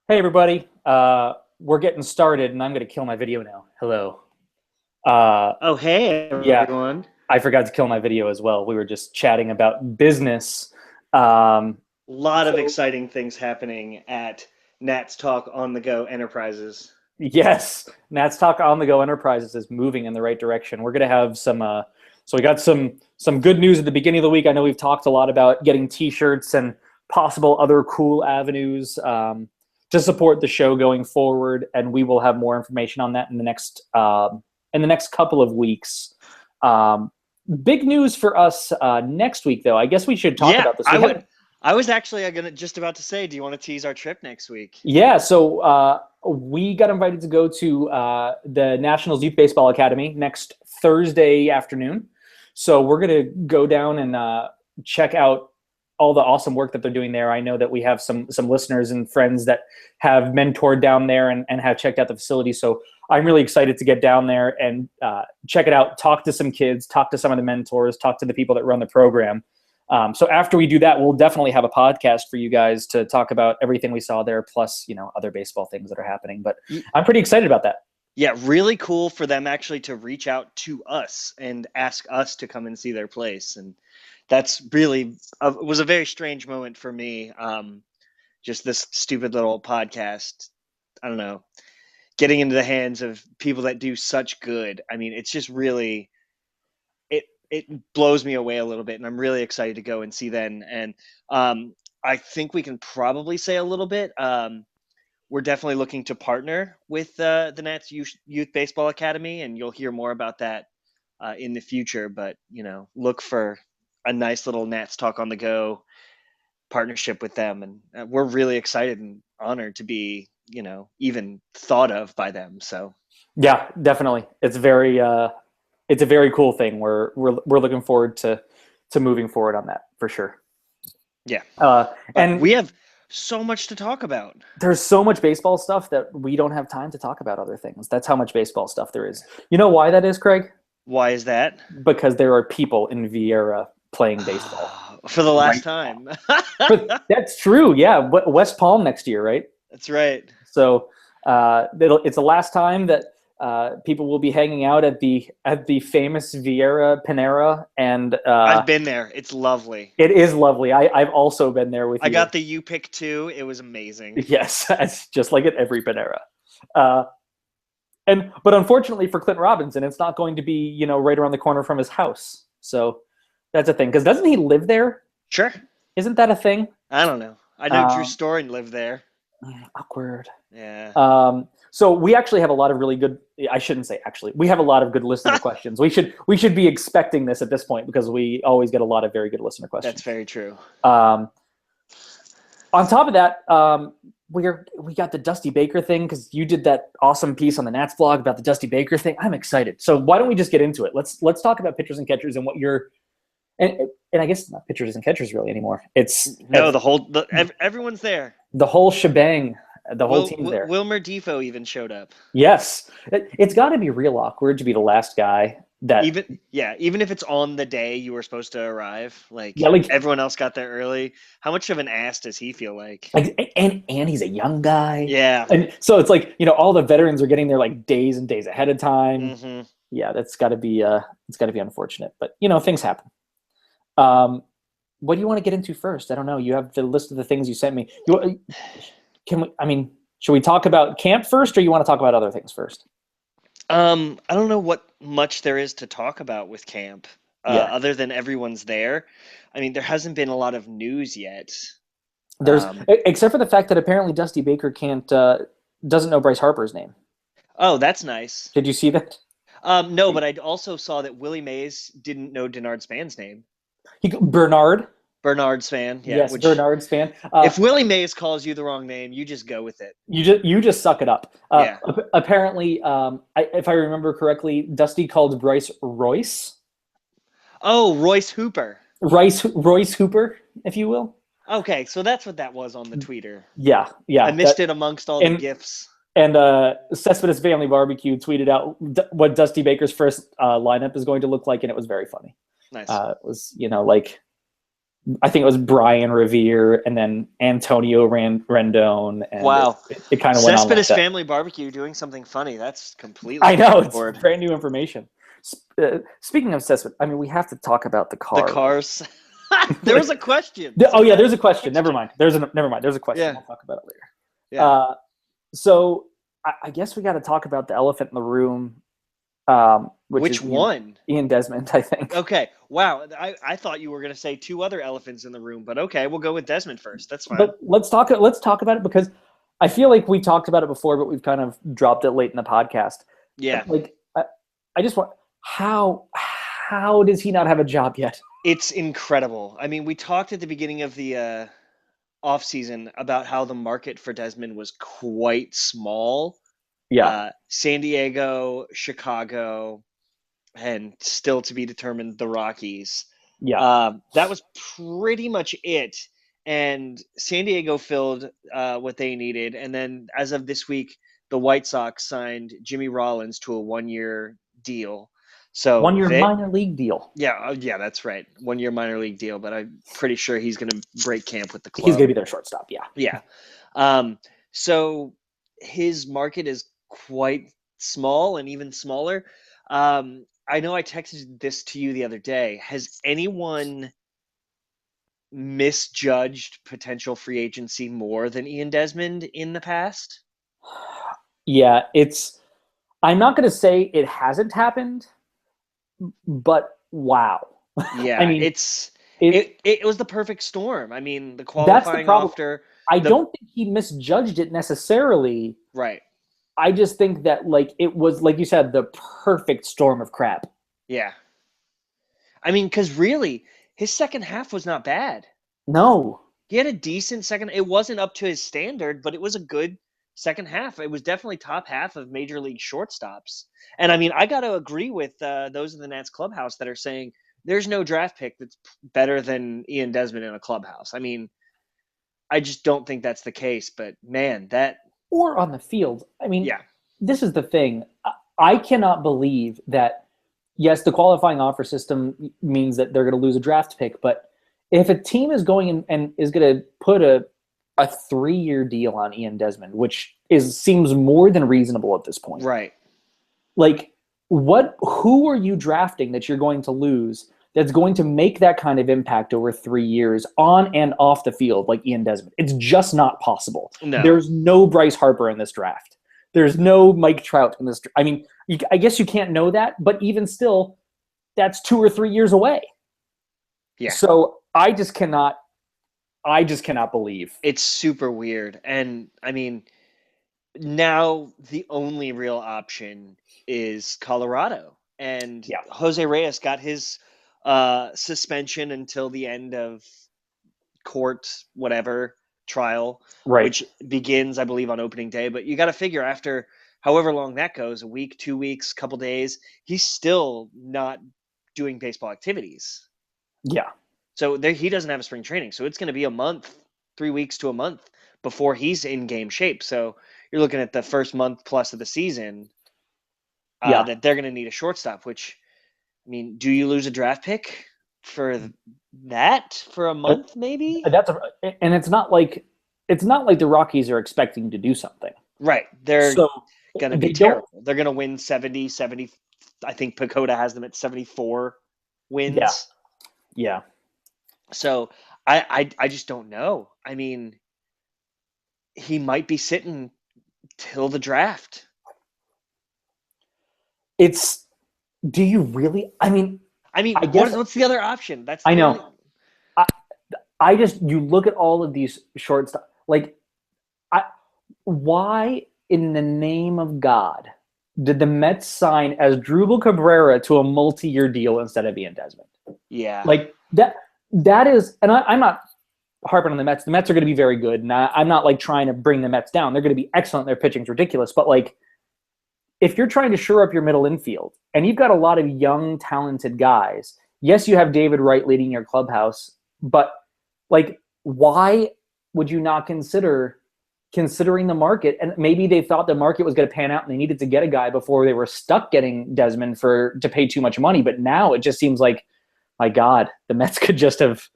Hey everybody, we're getting started, and I'm going to kill my video now. Hello. Uh, Oh, hey, yeah, everyone. I forgot to kill my video as well. We were just chatting about business. Um, Lot of so exciting things happening at Nats Talk on the Go Enterprises. yes, Nats Talk on the Go Enterprises is moving in the right direction. We're going to have some. So we got some good news at the beginning of the week. I know we've talked a lot about getting T-shirts and possible other cool avenues to support the show going forward, and we will have more information on that in the next couple of weeks. Um, Big news for us next week, though. I guess we should talk Yeah, about this. I We would. haven't. I was actually gonna just about to say, do you want to tease our trip next week? Yeah, so we got invited to go to the Nationals Youth Baseball Academy next Thursday afternoon. So we're going to go down and check out all the awesome work that they're doing there. I know that we have some listeners and friends that have mentored down there and have checked out the facility. So I'm really excited to get down there and check it out, talk to some kids, talk to some of the mentors, talk to the people that run the program. So after we do that, we'll definitely have a podcast for you guys to talk about everything we saw there, plus other baseball things that are happening. But Y- I'm pretty excited about that. Yeah, really cool for them actually to reach out to us and ask us to come and see their place, and that's really it was a very strange moment for me. Just this stupid little podcast. I don't know, getting into the hands of people that do such good. I mean, it's just really it blows me away a little bit, and I'm really excited to go and see them. And I think we can probably say a little bit. We're definitely looking to partner with the Nats Youth Baseball Academy, and you'll hear more about that in the future. But look for a nice little Nats Talk on the Go partnership with them, and we're really excited and honored to be even thought of by them. So Yeah, definitely. It's a very cool thing. We're looking forward to moving forward on that for sure. yeah, Uh, but and we have so much to talk about. there's so much baseball stuff that we don't have time to talk about other things. That's how much baseball stuff there is. You know why that is, Craig? Why is that? Because there are people in Vieira playing baseball For the last right time. now. That's true. Yeah, West Palm next year, right? That's right. So it's the last time that people will be hanging out at the famous Vieira Panera, and I've been there. It's lovely. it is lovely. I've also been there with I you. got the U pick too. It was amazing. Yes, it's just like at every Panera. Uh, but unfortunately for Clint Robinson, it's not going to be right around the corner from his house. So that's a thing. Because doesn't he live there? Sure. Isn't that a thing? I don't know. I know Drew Um, Storen lived there. Awkward. Yeah. So we actually have a lot of really good. I shouldn't say actually. We have a lot of good listener questions. We should be expecting this at this point because we always get a lot of very good listener questions. That's very true. Um, on top of that, we got the Dusty Baker thing because you did that awesome piece on the Nats blog about the Dusty Baker thing. I'm excited. So why don't we just get into it? Let's talk about pitchers and catchers and what you're and I guess not pitchers and catchers really anymore. It's No, everyone's there. the whole shebang. The whole team's there. Wilmer Defoe even showed up. Yes, it's got to be real awkward to be the last guy that. Even if it's on the day you were supposed to arrive, Yeah, like everyone else got there early. How much of an ass does he feel like? and he's a young guy. Yeah. And so it's like all the veterans are getting there like days and days ahead of time. Mm-hmm. Yeah, that's got to be unfortunate, but things happen. What do you want to get into first? I don't know. You have the list of the things you sent me. Should we talk about camp first, or you want to talk about other things first? I don't know what much there is to talk about with camp, other than everyone's there. I mean, there hasn't been a lot of news yet. There's except for the fact that apparently Dusty Baker doesn't know Bryce Harper's name. Oh, that's nice. Did you see that? No, but I also saw that Willie Mays didn't know Denard Span's name. Bernard Span, yeah. Yes, Bernard Span. If Willie Mays calls you the wrong name, you just go with it. You just suck it up. Yeah. Apparently, if I remember correctly, Dusty called Bryce Royce. Oh, Royce Hooper. Royce Hooper, if you will. Okay, so that's what that was on the tweeter. Yeah. I missed it amongst all the GIFs. And Cespedes Family Barbecue tweeted out what Dusty Baker's first lineup is going to look like, and it was very funny. Nice. It was like I think it was Brian Revere and then Antonio Rendon, and Wow. it kind of went on like Cespedes that. Family Barbecue doing something funny. That's completely I know, it's board. brand new information. Speaking of Cespedes, I mean, we have to talk about the car. The cars. There was a question. Oh yeah, there's a question. Never mind. There's a question. Yeah. We'll talk about it later. Yeah. So I guess we got to talk about the elephant in the room. Which is one? Ian Desmond, I think. Okay. Wow. I thought you were going to say two other elephants in the room, but okay, we'll go with Desmond first. That's fine. But let's talk about it because I feel like we talked about it before, but we've kind of dropped it late in the podcast. Yeah. Like I just want how does he not have a job yet? It's incredible. I mean, we talked at the beginning of the offseason about how the market for Desmond was quite small. Yeah. San Diego, Chicago, and still to be determined the Rockies. Yeah. That was pretty much it. And San Diego filled what they needed. And then as of this week, the White Sox signed Jimmy Rollins to a 1-year deal. So 1-year minor league deal. Yeah, that's right. 1-year minor league deal, but I'm pretty sure he's going to break camp with the club. He's going to be their shortstop, yeah. Yeah. So his market is quite small and even smaller. I know I texted this to you the other day. Has anyone misjudged potential free agency more than Ian Desmond in the past? Yeah, I'm not going to say it hasn't happened, but wow. Yeah, I mean, it was the perfect storm. I mean, the qualifying after. I don't think he misjudged it necessarily. Right. I just think that it was, like you said, the perfect storm of crap. Yeah. I mean, because really, his second half was not bad. No. He had a decent second. It wasn't up to his standard, but it was a good second half. It was definitely top half of major league shortstops. And I mean, I got to agree with those in the Nats clubhouse that are saying there's no draft pick that's better than Ian Desmond in a clubhouse. I mean, I just don't think that's the case. But man, or on the field. I mean, yeah. This is the thing. I cannot believe that, yes, the qualifying offer system means that they're going to lose a draft pick. But if a team is going and is going to put a 3-year deal on Ian Desmond, which seems more than reasonable at this point. Right. Like, who are you drafting that you're going to lose that's going to make that kind of impact over 3 years on and off the field like Ian Desmond? It's just not possible. No. There's no Bryce Harper in this draft. There's no Mike Trout in this. I mean, I guess you can't know that, but even still, that's 2 or 3 years away. Yeah. So I just cannot believe. It's super weird. And I mean, now the only real option is Colorado. And Yeah. Jose Reyes got his suspension until the end of court, whatever, trial, Right. which begins, I believe, on opening day. But you got to figure after however long that goes, a week, 2 weeks, couple days, he's still not doing baseball activities. Yeah. So he doesn't have a spring training. So it's going to be a month, 3 weeks to a month before he's in game shape. So you're looking at the first month plus of the season that they're going to need a shortstop, which, I mean, do you lose a draft pick for that for a month maybe? And it's not like the Rockies are expecting to do something. Right. They're going to be terrible. They're going to win 70. I think Pacoda has them at 74 wins. Yeah. So I just don't know. I mean, he might be sitting till the draft. Do you really? I mean, what's the other option? I know. You look at all of these shortstop. Why in the name of God did the Mets sign Asdrubal Cabrera to a multi-year deal instead of Ian Desmond? Yeah. Like that is, and I'm not harping on the Mets. The Mets are going to be very good, and I'm not trying to bring the Mets down. They're going to be excellent. Their pitching's ridiculous, but if you're trying to shore up your middle infield and you've got a lot of young, talented guys, yes, you have David Wright leading your clubhouse, but why would you not considering the market? And maybe they thought the market was going to pan out and they needed to get a guy before they were stuck getting Desmond to pay too much money. But now it just seems like, my God, the Mets could just have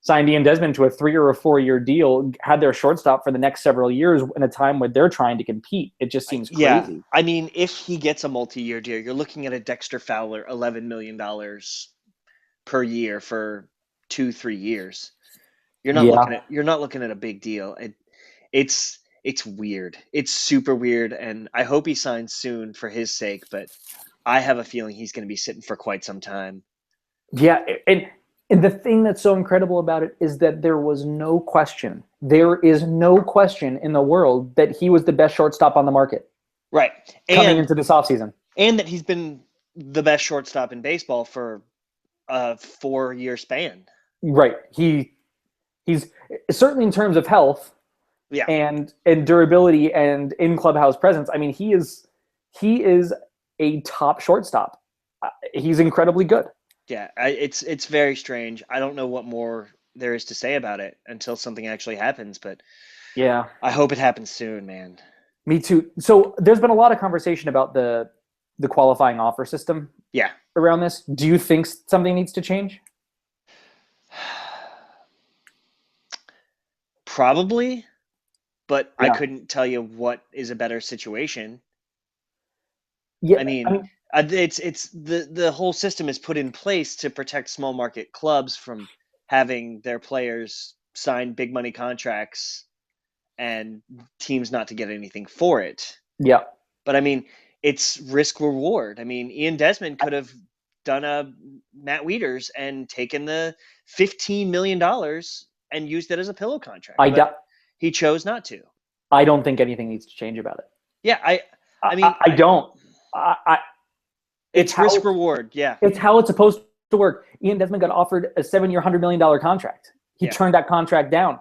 signed Ian Desmond to a 3 or a 4 year deal, had their shortstop for the next several years in a time where they're trying to compete. It just seems Yeah, crazy. I mean, if he gets a multi-year deal, you're looking at a Dexter Fowler, $11 million per year for 2-3 years. Yeah. You're not looking at a big deal. It's weird. It's super weird, and I hope he signs soon for his sake. But I have a feeling he's going to be sitting for quite some time. Yeah, and the thing that's so incredible about it is that there was no question. There is no question in the world that he was the best shortstop on the market Right, coming and into this offseason. and that he's been the best shortstop in baseball for a 4-year span. Right. He's certainly in terms of health Yeah, and durability and in clubhouse presence. I mean, he is a top shortstop. He's incredibly good. yeah. It's very strange. I don't know what more there is to say about it until something actually happens, but Yeah, I hope it happens soon, man. me too. So there's been a lot of conversation about the qualifying offer system Yeah. around this. Do you think something needs to change? Probably, but I Yeah. couldn't tell you what is a better situation. Yeah. I I mean, mean, it's the whole system is put in place to protect small market clubs from having their players sign big money contracts and teams not to get anything for it. yeah. But I mean, it's risk reward. I mean, Ian Desmond could have done a Matt Wieters and taken the $15 million and used it as a pillow contract, I, but do, he chose not to. I don't think anything needs to change about it. Yeah, I I, mean, I don't. I it's it's how risk reward. Yeah, it's how it's supposed to work. Ian Desmond got offered a 7 year, $100 million contract. He yeah. turned that contract down,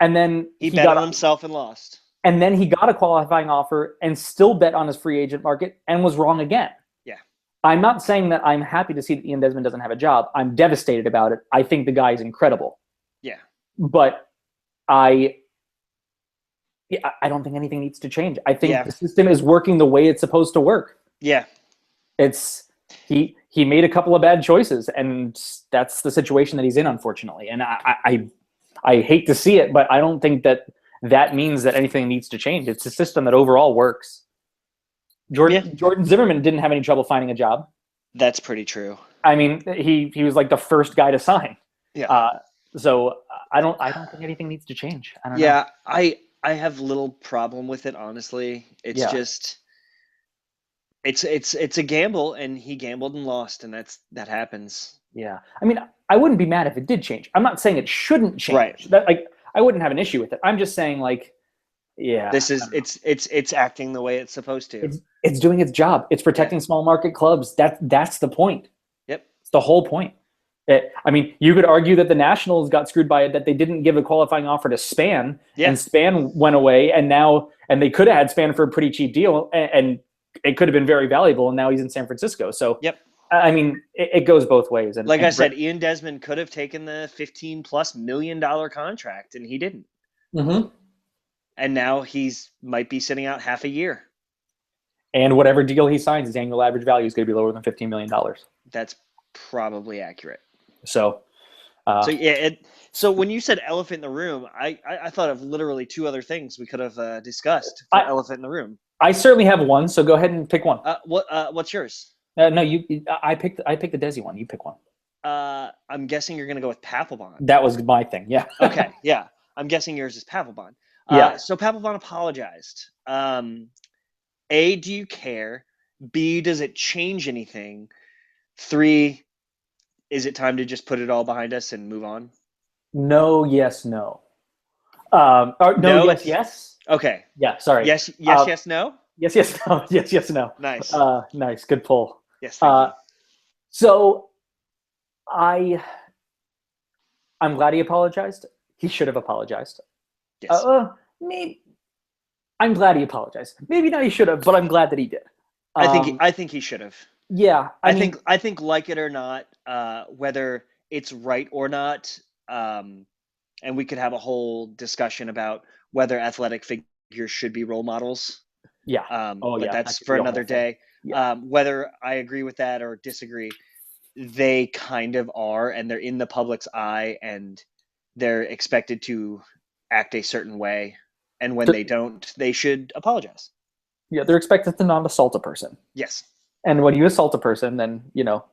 and then He bet on himself and lost. he got a qualifying offer and still bet on his free agent market and was wrong again. Yeah, I'm not saying that I'm happy to see that Ian Desmond doesn't have a job. I'm devastated about it. I think the guy is incredible, yeah, but I I don't think anything needs to change. I think yeah, the system is working the way it's supposed to work. yeah, It's he made a couple of bad choices, and that's the situation that he's in, unfortunately. And I hate to see it, but I don't think that means that anything needs to change. It's a system that overall works. yeah. Jordan Zimmerman didn't have any trouble finding a job. That's pretty true. I mean, he was like the first guy to sign. Yeah, So I don't think anything needs to change. I don't know. yeah. I have little problem with it, honestly. It's Yeah. just it's a gamble, and he gambled and lost, and that happens. Yeah. I mean, I wouldn't be mad if it did change. I'm not saying it shouldn't change. Right. That like I wouldn't have an issue with it. I'm just saying like, yeah. This is it's acting the way it's supposed to. It's doing its job. It's protecting small market clubs. That's the point. Yep. It's the whole point. I mean, you could argue that the Nationals got screwed by it, that they didn't give a qualifying offer to Span, Yeah. and Span went away, and they could have had Span for a pretty cheap deal, and it could have been very valuable, and now he's in San Francisco. So, Yep. I mean, it goes both ways. And Like I said, Ian Desmond could have taken the $15+ million contract, and he didn't. Mhm. And now he's might be sitting out half a year. And whatever deal he signs, his annual average value is going to be lower than $15 million. That's probably accurate. So, So yeah, so when you said elephant in the room, I thought of literally two other things we could have discussed for elephant in the room. I certainly have one. So go ahead and pick one. What's yours? No, I picked the Desi one. You pick one. I'm guessing you're gonna go with Papelbon. That was my thing. Yeah. Okay. Yeah. I'm guessing yours is Papelbon. Yeah. So Papelbon apologized. A, do you care? B, does it change anything? 3, is it time to just put it all behind us and move on? No, yes, no. Or no, yes, yes. Okay. Yeah, sorry. Yes, no? Yes, no. Yes, no. Nice. Nice. Good pull. Yes, thank you. So I'm glad he apologized. He should have apologized. Yes. Maybe I'm glad he apologized. Maybe not he should have, but I'm glad that he did. I think he should have. Yeah. I think like it or not, whether it's right or not, and we could have a whole discussion about whether athletic figures should be role models. Yeah. But that's for another day. Yeah. Whether I agree with that or disagree, they kind of are, and they're in the public's eye, and they're expected to act a certain way, and when they don't, they should apologize. Yeah, they're expected to not assault a person. Yes. And when you assault a person, then,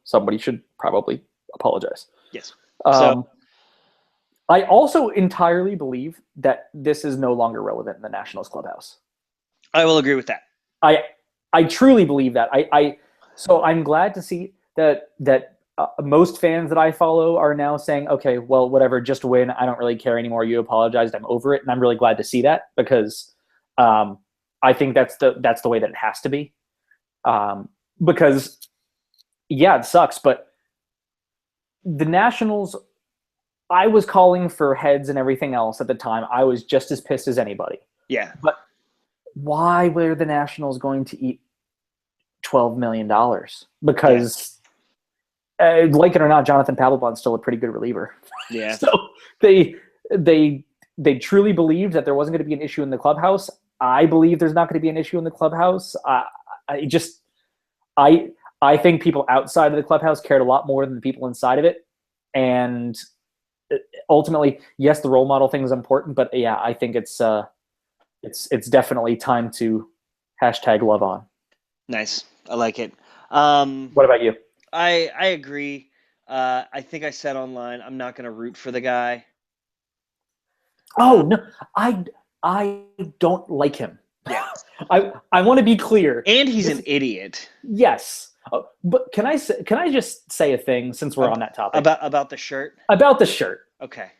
somebody should probably apologize. Yes. So I also entirely believe that this is no longer relevant in the Nationals clubhouse. I will agree with that. I truly believe that. So I'm glad to see that most fans that I follow are now saying, okay, well, whatever, just win. I don't really care anymore. You apologized. I'm over it, and I'm really glad to see that because I think that's the way that it has to be. Because yeah, it sucks, but the Nationals, I was calling for heads and everything else at the time. I was just as pissed as anybody. Yeah. But why were the Nationals going to eat $12 million? Because, like it or not, Jonathan Papelbon's still a pretty good reliever. Yeah. So they truly believed that there wasn't going to be an issue in the clubhouse. I believe there's not going to be an issue in the clubhouse. I think people outside of the clubhouse cared a lot more than the people inside of it. And ultimately, yes, the role model thing is important, but yeah, I think it's definitely time to #love on. Nice. I like it. What about you? I agree. I think I said online, I'm not going to root for the guy. Oh no, I don't like him. Yeah. I want to be clear. And he's an idiot. Yes. But can I just say a thing since we're on that topic? About the shirt? About the shirt. Okay.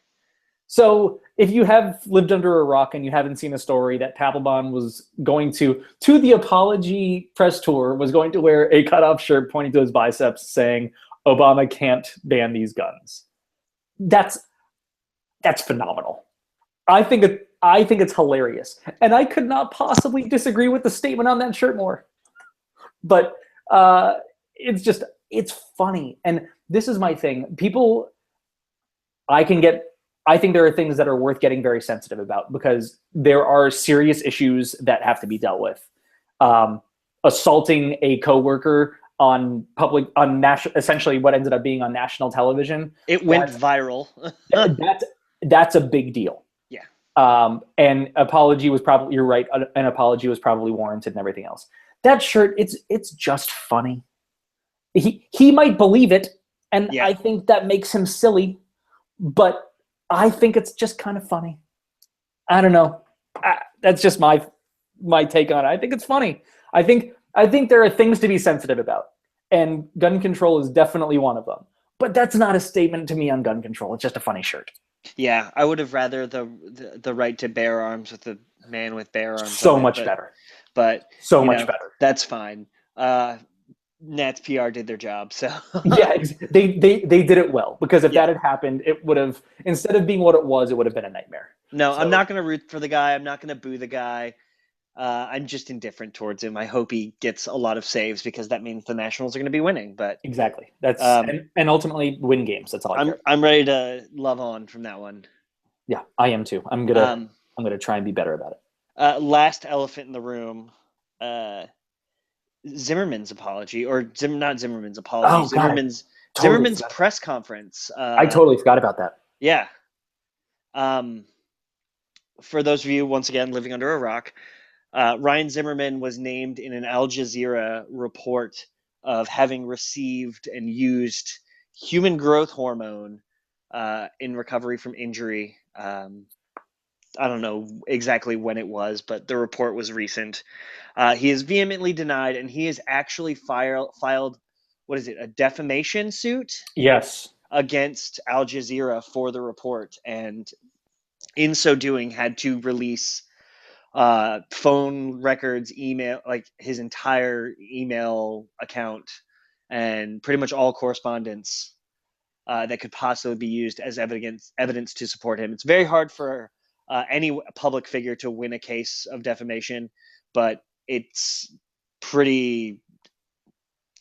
So if you have lived under a rock and you haven't seen a story that Papelbon was going to the apology press tour, was going to wear a cutoff shirt pointing to his biceps saying, Obama can't ban these guns. That's phenomenal. I think it's hilarious. And I could not possibly disagree with the statement on that shirt more. But it's funny. And this is my thing. I think there are things that are worth getting very sensitive about because there are serious issues that have to be dealt with. Assaulting a coworker on national, essentially what ended up being on national television. It went viral. That's a big deal. Yeah. And apology was probably, you're right, an apology was probably warranted and everything else. That shirt, it's just funny. He might believe it, and yeah. I think that makes him silly, but I think it's just kind of funny. I don't know. That's just my take on it. I think it's funny. I think there are things to be sensitive about, and gun control is definitely one of them. But that's not a statement to me on gun control. It's just a funny shirt. Yeah, I would have rather the right to bear arms with the man with bare arms. So much better. But so much better. That's fine. Nats PR did their job, so yeah, they did it well, because if that had happened, it would have, instead of being what it was, it would have been a nightmare. No, so, I'm not going to root for the guy. I'm not going to boo the guy. I'm just indifferent towards him. I hope he gets a lot of saves because that means the Nationals are going to be winning. But exactly, that's and ultimately win games. That's all. I'm ready to love on from that one. Yeah, I am too. I'm gonna try and be better about it. Last elephant in the room. Zimmerman's apology, or not Zimmerman's apology. Zimmerman's press conference. I totally forgot about that. Yeah. For those of you, once again, living under a rock, Ryan Zimmerman was named in an Al Jazeera report of having received and used human growth hormone in recovery from injury. I don't know exactly when it was, but the report was recent. He is vehemently denied, and he has actually filed, what is it, a defamation suit? Yes. Against Al Jazeera for the report, and in so doing had to release phone records, email, like his entire email account, and pretty much all correspondence that could possibly be used as evidence to support him. It's very hard for any public figure to win a case of defamation, but it's pretty,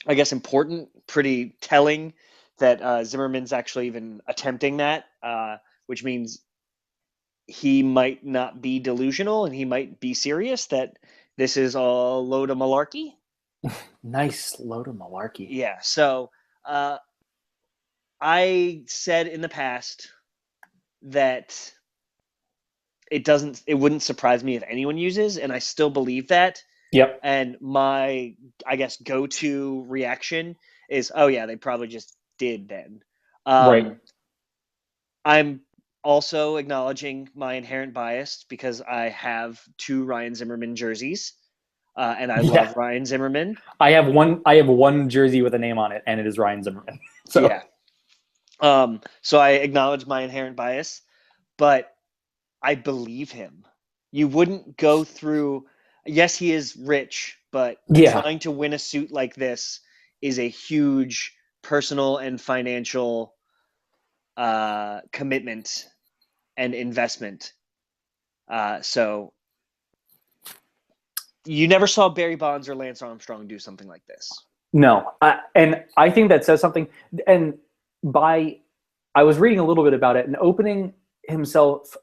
I guess, important, pretty telling that Zimmerman's actually even attempting that, which means he might not be delusional and he might be serious, that this is a load of malarkey. Nice load of malarkey. Yeah. So I said in the past that it wouldn't surprise me if anyone uses, and I still believe that. Yep. And my, I guess, go-to reaction is, oh yeah, they probably just did then. Right. I'm also acknowledging my inherent bias because I have 2 Ryan Zimmerman jerseys, and I Yeah. love Ryan Zimmerman. I have one jersey with a name on it, and it is Ryan Zimmerman. So Yeah. So I acknowledge my inherent bias, but I believe him. You wouldn't go through. Yes, he is rich, but yeah. trying to win a suit like this is a huge personal and financial commitment and investment. So you never saw Barry Bonds or Lance Armstrong do something like this. No. And I think that says something. And I was reading a little bit about it, and opening himself,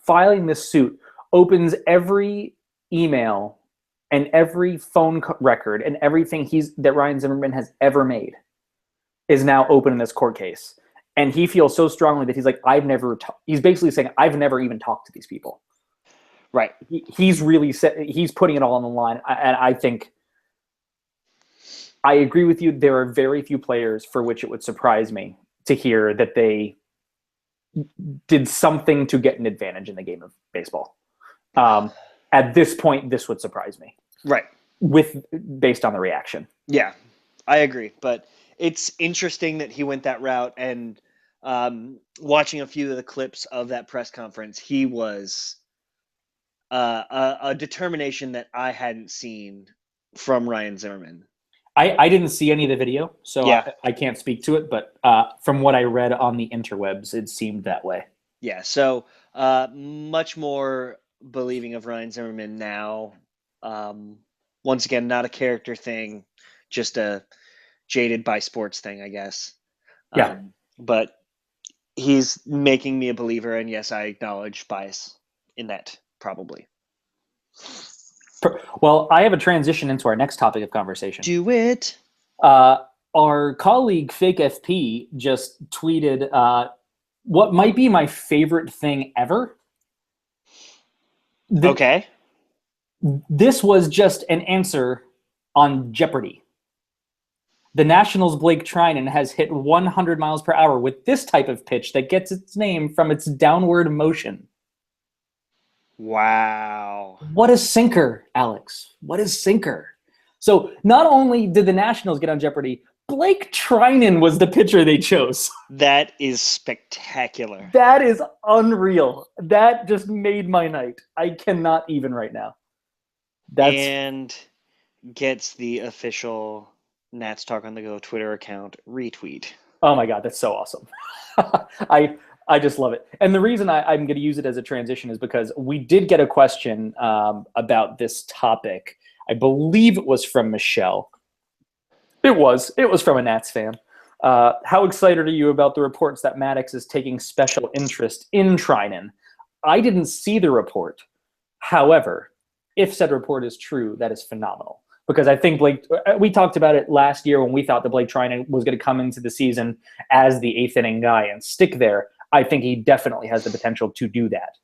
filing this suit opens every email and every phone record and everything that Ryan Zimmerman has ever made is now open in this court case. And he feels so strongly that he's like, he's basically saying, I've never even talked to these people. Right. He's really he's putting it all on the line. And I think I agree with you. There are very few players for which it would surprise me to hear that they did something to get an advantage in the game of baseball. At this point, this would surprise me. Right. Based on the reaction. Yeah, I agree. But it's interesting that he went that route. And watching a few of the clips of that press conference, he was a determination that I hadn't seen from Ryan Zimmerman. I didn't see any of the video, so yeah. I can't speak to it. But from what I read on the interwebs, it seemed that way. Yeah, so much more believing of Ryan Zimmerman now. Once again, not a character thing, just a jaded by sports thing, I guess. Yeah. But he's making me a believer, and yes, I acknowledge bias in that, probably. Well, I have a transition into our next topic of conversation. Do it. Our colleague Fake FP just tweeted what might be my favorite thing ever. Okay. This was just an answer on Jeopardy! The Nationals' Blake Trinan has hit 100 miles per hour with this type of pitch that gets its name from its downward motion. Wow. What a sinker, Alex. What a sinker. So not only did the Nationals get on Jeopardy!, Blake Trinan was the pitcher they chose. That is spectacular. That is unreal. That just made my night. I cannot even right now. And gets the official Nats Talk on the Go Twitter account retweet. Oh my God, that's so awesome. I just love it. And the reason I'm going to use it as a transition is because we did get a question about this topic. I believe it was from Michelle. It was from a Nats fan. How excited are you about the reports that Maddox is taking special interest in Trinan? I didn't see the report. However, if said report is true, that is phenomenal. Because I think we talked about it last year when we thought that Blake Trinan was going to come into the season as the 8th inning guy and stick there. I think he definitely has the potential to do that.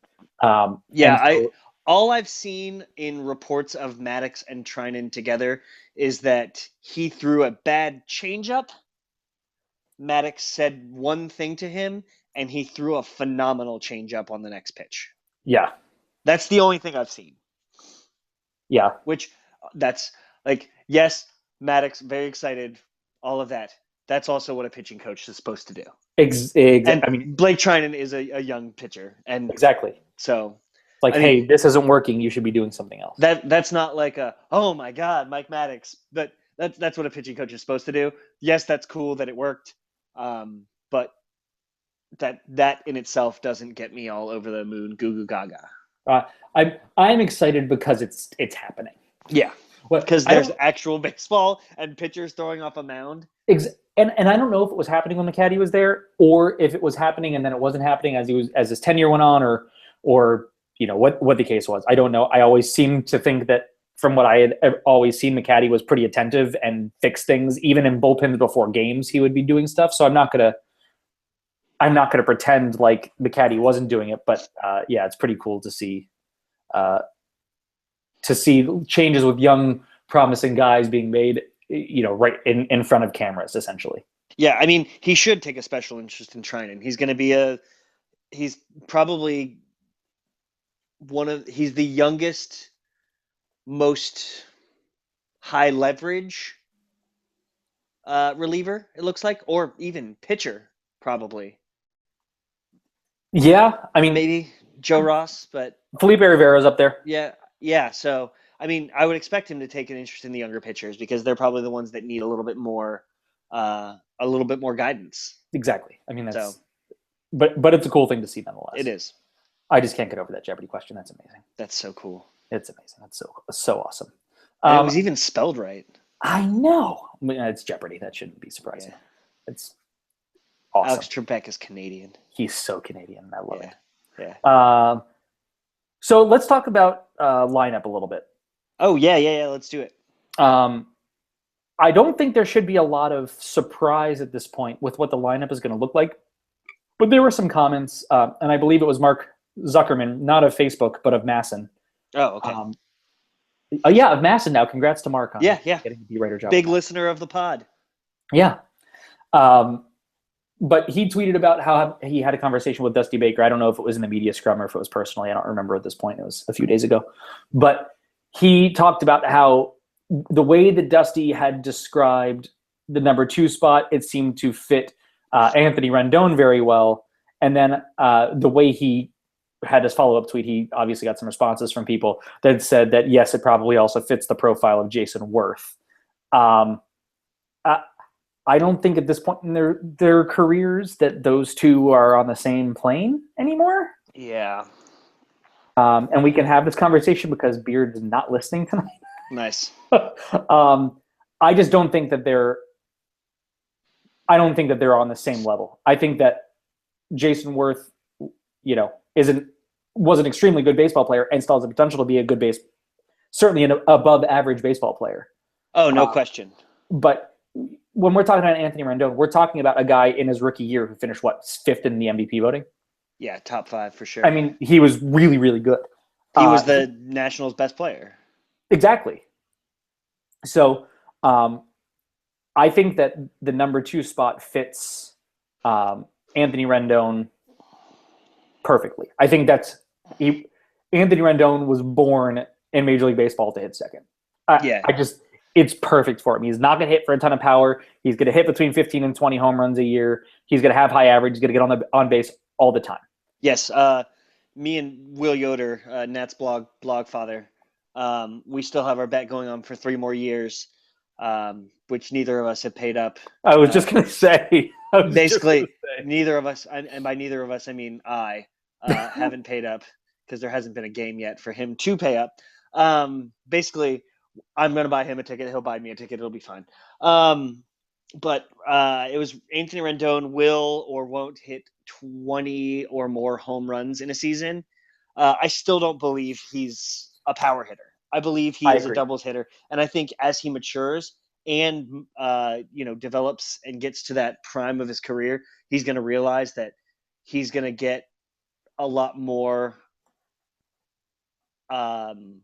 All I've seen in reports of Maddox and Trinan together is that he threw a bad changeup. Maddox said one thing to him, and he threw a phenomenal changeup on the next pitch. Yeah. That's the only thing I've seen. Yeah. Which, that's yes, Maddox, very excited, all of that. That's also what a pitching coach is supposed to do. Exactly. And I mean, Blake Trinan is a young pitcher. And exactly. So hey, this isn't working. You should be doing something else. That's not like oh my God, Mike Maddox. But that's what a pitching coach is supposed to do. Yes, that's cool that it worked. But that in itself doesn't get me all over the moon, goo goo gaga. I'm excited because it's happening. Yeah, because there's actual baseball and pitchers throwing off a mound. And I don't know if it was happening when McCaddy was there, or if it was happening and then it wasn't happening as his tenure went on, or what the case was. I don't know. I always seem to think that from what I had always seen, McCaddy was pretty attentive and fixed things. Even in bullpens before games, he would be doing stuff. So I'm not gonna I'm not going to pretend like the caddy wasn't doing it, but yeah, it's pretty cool to see changes with young, promising guys being made, right in front of cameras, essentially. Yeah, I mean, he should take a special interest in Trinan. He's going to be he's probably he's the youngest, most high leverage reliever, it looks like, or even pitcher, probably. Yeah, I mean, maybe Joe Ross, but Felipe Rivera's up there. yeah. So I mean, I would expect him to take an interest in the younger pitchers because they're probably the ones that need a little bit more guidance. Exactly. I mean, but it's a cool thing to see nonetheless. It is. I just can't get over that Jeopardy question. That's amazing. That's so cool. It's amazing. That's so awesome. And it was even spelled right. I know. I mean, it's Jeopardy. That shouldn't be surprising. Yeah. It's awesome. Alex Trebek is Canadian. He's so Canadian. I love it. Yeah. So let's talk about lineup a little bit. Oh, yeah. Let's do it. I don't think there should be a lot of surprise at this point with what the lineup is going to look like. But there were some comments, and I believe it was Mark Zuckerman, not of Facebook, but of Masson. Oh, okay. Of Masson now. Congrats to Mark on getting the B-writer job. Big listener of the pod. Yeah. But he tweeted about how he had a conversation with Dusty Baker. I don't know if it was in the media scrum or if it was personally. I don't remember at this point. It was a few days ago. But he talked about how the way that Dusty had described the number 2 spot, it seemed to fit Anthony Rendon very well. And then the way he had his follow-up tweet, he obviously got some responses from people that said that, yes, it probably also fits the profile of Jason Worth. I don't think at this point in their careers that those two are on the same plane anymore. Yeah. And we can have this conversation because Beard's not listening tonight. Nice. I just don't think that they're on the same level. I think that Jason Worth, was an extremely good baseball player and still has the potential to be a good certainly an above average baseball player. Oh, no question. But when we're talking about Anthony Rendon, we're talking about a guy in his rookie year who finished 5th in the MVP voting. Yeah, top 5 for sure. I mean, he was really, really good. He was the Nationals' best player. Exactly. So I think that the number 2 spot fits Anthony Rendon perfectly. I think Anthony Rendon was born in Major League Baseball to hit second. It's perfect for him. He's not going to hit for a ton of power. He's going to hit between 15 and 20 home runs a year. He's going to have high average. He's going to get on base all the time. Yes. Me and Will Yoder, Nat's blog father, we still have our bet going on for 3 more years, which neither of us have paid up. I was just going to say. Basically, neither of us, and by neither of us, I mean I, haven't paid up because there hasn't been a game yet for him to pay up. Basically, I'm going to buy him a ticket. He'll buy me a ticket. It'll be fine. But it was Anthony Rendon will or won't hit 20 or more home runs in a season. I still don't believe he's a power hitter. I believe he is a doubles hitter. And I think as he matures and, develops and gets to that prime of his career, he's going to realize that he's going to get a lot more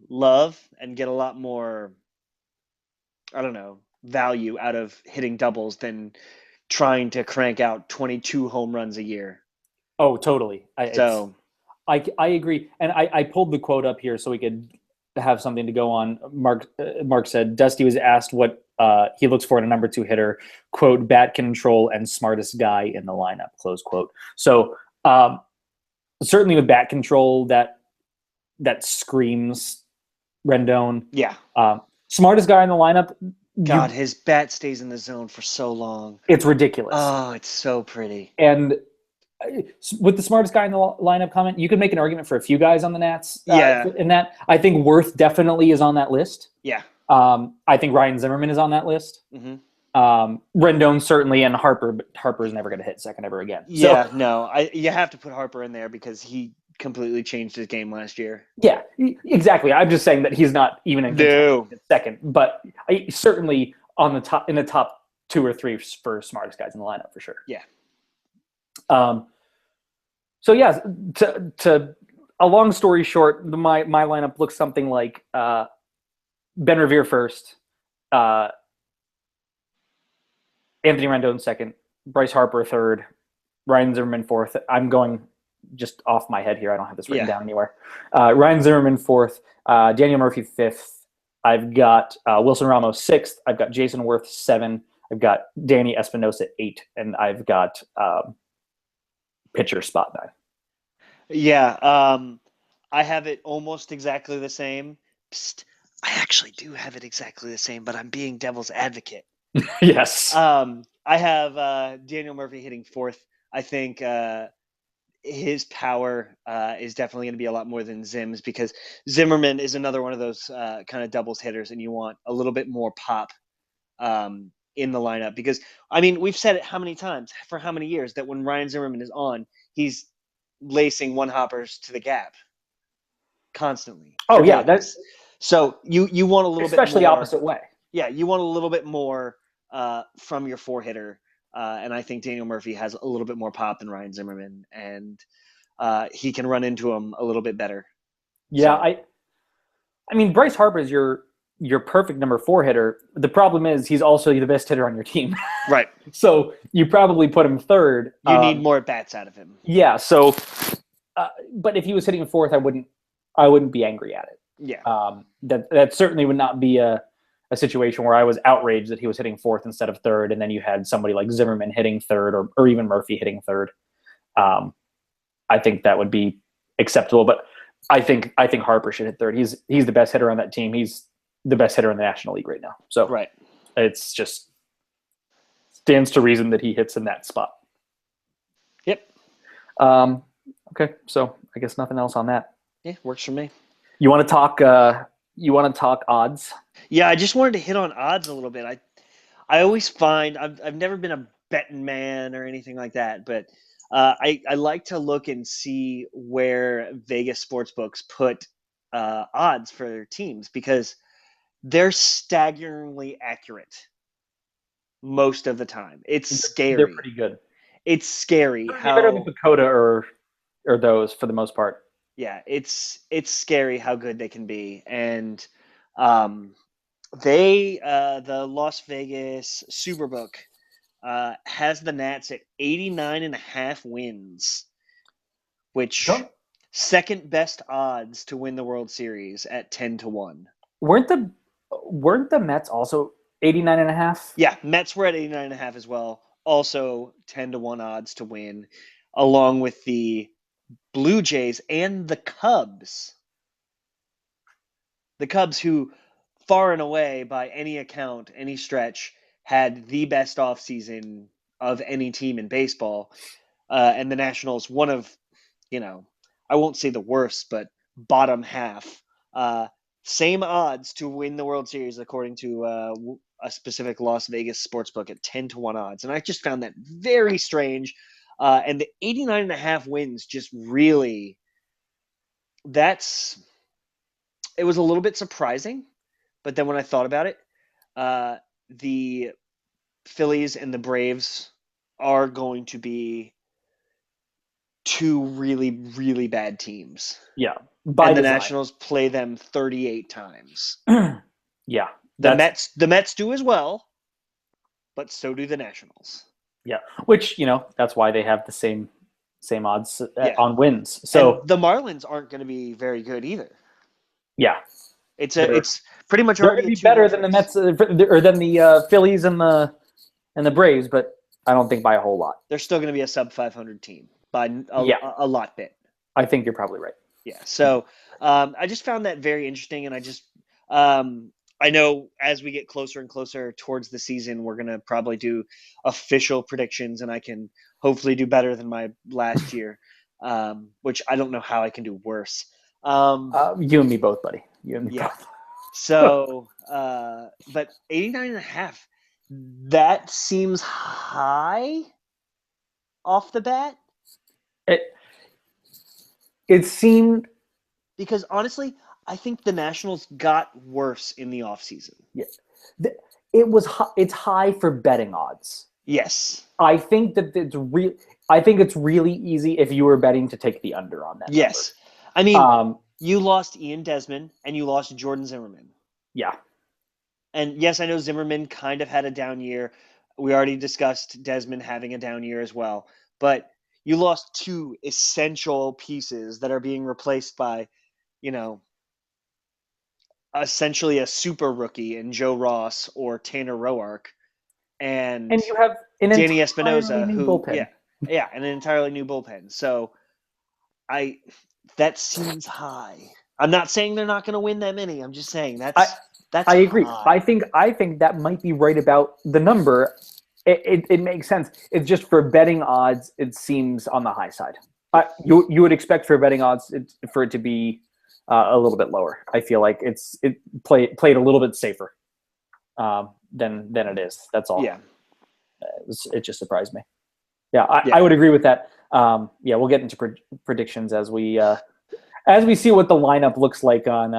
love and get a lot more, value out of hitting doubles than trying to crank out 22 home runs a year. Oh, totally. I agree. And I pulled the quote up here so we could have something to go on. Mark said, Dusty was asked what he looks for in a number 2 hitter, quote, bat control and smartest guy in the lineup, close quote. So certainly with bat control, that screams Rendon. Yeah. Smartest guy in the lineup. God, his bat stays in the zone for so long. It's ridiculous. Oh, it's so pretty. And with the smartest guy in the lineup comment, you could make an argument for a few guys on the Nats. In that, I think Worth definitely is on that list. Yeah. I think Ryan Zimmerman is on that list. Mm-hmm. Rendon certainly, and Harper, but Harper's never going to hit second ever again. Yeah, no, you have to put Harper in there because he completely changed his game last year. Yeah, exactly. I'm just saying that he's not even in second, but certainly in the top 2 or 3 for smartest guys in the lineup for sure. Yeah. Um, so yeah, to a long story short, my lineup looks something like Ben Revere first, uh, Anthony Rendon second, Bryce Harper third, Ryan Zimmerman fourth. I'm going just off my head here. I don't have this written Yeah. down anywhere. Ryan Zimmerman fourth, Daniel Murphy fifth. I've got Wilson Ramos sixth. I've got Jason Worth seven. I've got Danny Espinosa eight, and I've got pitcher spot nine. Yeah, I have it almost exactly the same. Psst, I actually do have it exactly the same, but I'm being devil's advocate. Yes. I have Daniel Murphy hitting fourth. I think his power is definitely going to be a lot more than Zim's, because Zimmerman is another one of those kind of doubles hitters, and you want a little bit more pop in the lineup. Because, I mean, we've said it how many times, for how many years, that when Ryan Zimmerman is on, he's lacing one hoppers to the gap constantly Oh for yeah, days. So you want a little bit especially more. opposite way. Yeah, you want a little bit more from your four hitter, and I think Daniel Murphy has a little bit more pop than Ryan Zimmerman, and he can run into him a little bit better. Yeah, So. I mean Bryce Harper is your perfect number four hitter. The problem is he's also the best hitter on your team. Right. So you probably put him third. You need more bats out of him. Yeah. So, but if he was hitting fourth, I wouldn't be angry at it. Yeah. That certainly would not be a situation where I was outraged that he was hitting fourth instead of third, and then you had somebody like Zimmerman hitting third, or even Murphy hitting third. I think that would be acceptable, but I think Harper should hit third. He's the best hitter on that team. He's the best hitter in the National League right now. So right. It's just stands to reason that he hits in that spot. Yep. Okay, so I guess nothing else on that. Yeah, works for me. You want to talk? You want to talk odds? Yeah, I just wanted to hit on odds a little bit. I always find I've never been a betting man or anything like that, but I like to look and see where Vegas sportsbooks put odds for their teams, because they're staggeringly accurate most of the time. It's scary. They're pretty good. It's scary how better than Dakota or those for the most part. Yeah, it's scary how good they can be, and they the Las Vegas Superbook has the Nats at 89.5 wins, which second best odds to win the World Series at 10-1. Weren't the Mets also 89.5? Yeah, Mets were at 89.5 as well. Also 10-1 odds to win, along with the Blue Jays and the Cubs. The Cubs, who far and away, by any account, any stretch, had the best offseason of any team in baseball. And the Nationals, one of, I won't say the worst, but bottom half. Same odds to win the World Series, according to a specific Las Vegas sportsbook, at 10-1 odds. And I just found that very strange. And the 89.5 wins just really, it was a little bit surprising. But then when I thought about it, the Phillies and the Braves are going to be two really, really bad teams. Yeah. And the Nationals play them 38 times. Yeah. The Mets do as well, but so do the Nationals. Yeah. Which, that's why they have the same odds on wins. So and the Marlins aren't going to be very good either. Yeah. It's pretty much already going to be better than the Mets or than the Phillies and the Braves, but I don't think by a whole lot. They're still going to be a sub 500 team by a lot bit. I think you're probably right. Yeah. So I just found that very interesting, and I just I know as we get closer and closer towards the season, we're going to probably do official predictions, and I can hopefully do better than my last year, which I don't know how I can do worse. You and me both, buddy. You and me both. So, but 89.5, that seems high off the bat. It seemed, because honestly, I think the Nationals got worse in the offseason. Yeah. It's high for betting odds. Yes. I think that it's real. I think it's really easy if you were betting to take the under on that Yes. I number. mean, you lost Ian Desmond and you lost Jordan Zimmerman. Yeah. And yes, I know Zimmerman kind of had a down year. We already discussed Desmond having a down year as well. But you lost two essential pieces that are being replaced by, you know, essentially a super rookie in Joe Ross or Tanner Roark. And you have an Danny entirely Espinoza, new who, bullpen. an entirely new bullpen. So that seems high. I'm not saying they're not going to win that many. I'm just saying I that's I agree. high. I think that might be right about the number. It makes sense. It's just for betting odds, it seems on the high side. You would expect for betting odds for it to be a little bit lower. I feel like it played a little bit safer than it is. That's all. Yeah. It just surprised me. Yeah, I would agree with that. Yeah, we'll get into predictions as we see what the lineup looks like on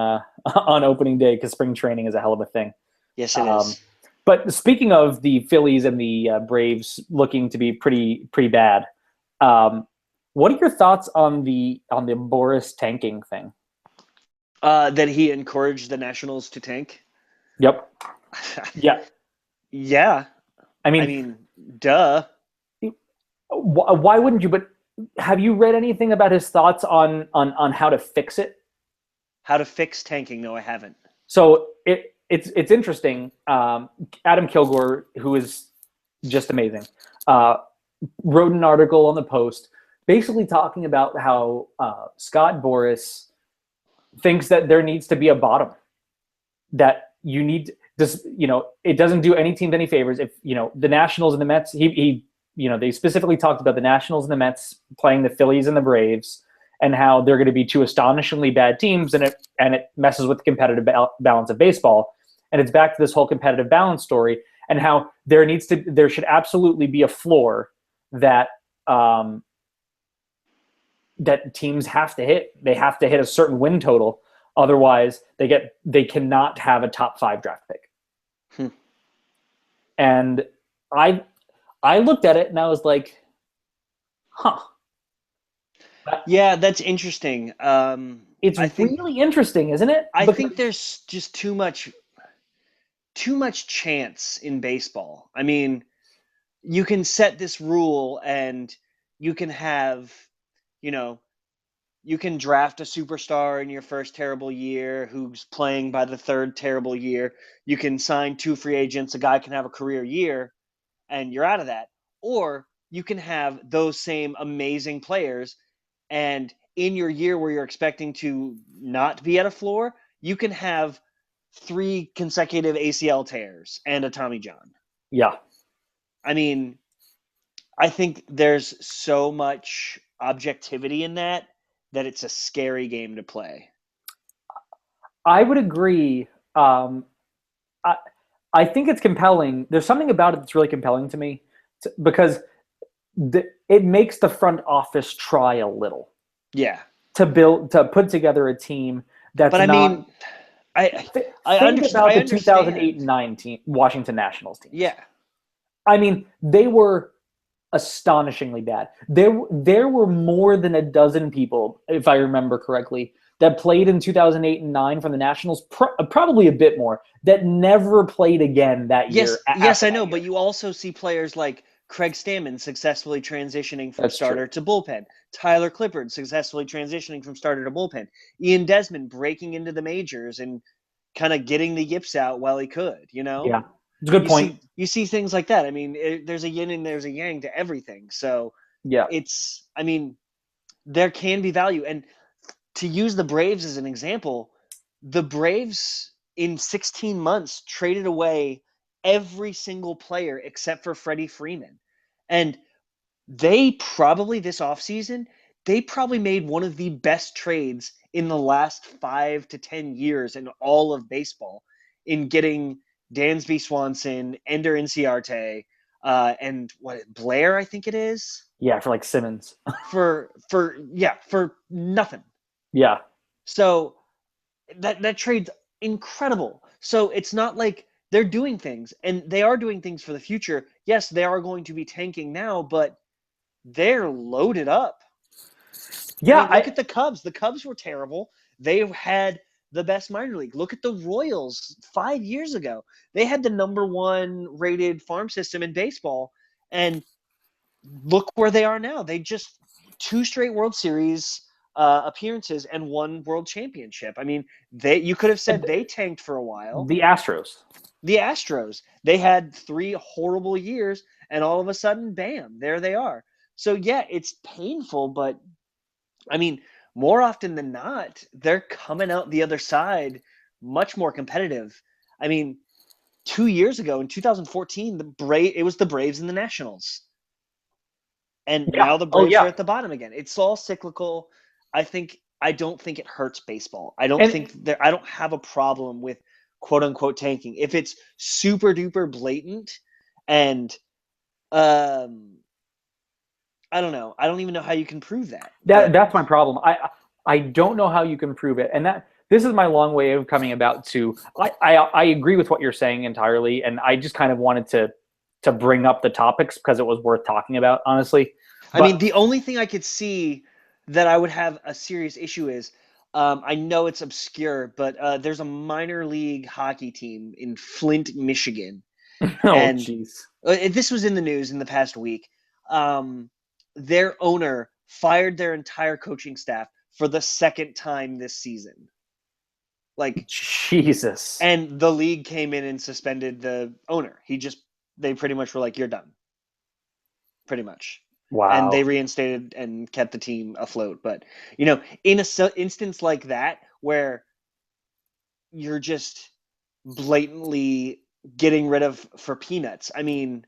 opening day, because spring training is a hell of a thing. Yes, it is. But speaking of the Phillies and the Braves looking to be pretty bad, what are your thoughts on the Boris tanking thing? That he encouraged the Nationals to tank. Yep. Yeah. Yeah. I mean, duh. Why wouldn't you? But have you read anything about his thoughts on how to fix it? How to fix tanking? No, I haven't. So it's interesting. Adam Kilgore, who is just amazing, wrote an article on the Post, basically talking about how Scott Boras thinks that there needs to be a bottom. That you need this. It doesn't do any teams any favors if the Nationals and the Mets. He they specifically talked about the Nationals and the Mets playing the Phillies and the Braves, and how they're going to be two astonishingly bad teams, and it messes with the competitive balance of baseball. And it's back to this whole competitive balance story, and how there should absolutely be a floor that that teams have to hit. They have to hit a certain win total, otherwise they cannot have a top 5 draft pick. And I looked at it and I was like, huh. Yeah, that's interesting. It's really interesting, isn't it? I think there's just too much chance in baseball. I mean, you can set this rule and you can have, you can draft a superstar in your first terrible year who's playing by the third terrible year. You can sign 2 free agents. A guy can have a career year and you're out of that. Or you can have those same amazing players, and in your year where you're expecting to not be at a floor, you can have 3 consecutive ACL tears and a Tommy John. Yeah. I mean, I think there's so much objectivity in that it's a scary game to play. I would agree. I think it's compelling. There's something about it that's really compelling to me, because it makes the front office try a little. Yeah. To put together a team that's but I not. Mean, I think about the 2008 and 9 team, Washington Nationals team. Yeah. I mean, they were astonishingly bad. There were more than a dozen people, if I remember correctly, that played in 2008 and 9 from the Nationals, probably a bit more, that never played again that year. Yes, I know, but you also see players like Craig Stammen successfully transitioning from starter to bullpen. Tyler Clippard successfully transitioning from starter to bullpen. Ian Desmond breaking into the majors and kind of getting the yips out while he could, Yeah, it's a good point. You see things like that. I mean, there's a yin and there's a yang to everything. So yeah, there can be value. And to use the Braves as an example, the Braves in 16 months traded away every single player except for Freddie Freeman. And they probably this offseason, they probably made one of the best trades in the last 5 to 10 years in all of baseball in getting Dansby Swanson, Ender Inciarte, and Blair, I think it is. Yeah, for like Simmons. for nothing. Yeah. So that trade's incredible. So it's not like they're doing things, and they are doing things for the future. Yes, they are going to be tanking now, but they're loaded up. Yeah, I mean, look at the Cubs. The Cubs were terrible. They had the best minor league. Look at the Royals 5 years ago. They had the #1 rated farm system in baseball, and look where they are now. They just 2 straight World Series appearances and 1 World Championship. I mean, you could have said they tanked for a while. the Astros. The Astros, they had 3 horrible years, and all of a sudden, bam, there they are. So yeah, it's painful, but I mean, more often than not, they're coming out the other side much more competitive. I mean, 2 years ago in 2014, it was the Braves and the Nationals. And Yeah. now the Braves are at the bottom again. It's all cyclical. I don't think it hurts baseball. I don't have a problem with quote unquote tanking. If it's super duper blatant and I don't know. I don't even know how you can prove that. That's my problem. I don't know how you can prove it, and this is my long way of coming about to. I agree with what you're saying entirely, and I just kind of wanted to bring up the topics because it was worth talking about, honestly. I mean, the only thing I could see that I would have a serious issue is, I know it's obscure, but there's a minor league hockey team in Flint, Michigan. Oh, jeez. This was in the news in the past week. Their owner fired their entire coaching staff for the 2nd time this season. Like, Jesus. And the league came in and suspended the owner. They pretty much were like, you're done. Pretty much. Wow. And they reinstated and kept the team afloat. But, in an instance like that, where you're just blatantly getting rid of for peanuts. I mean,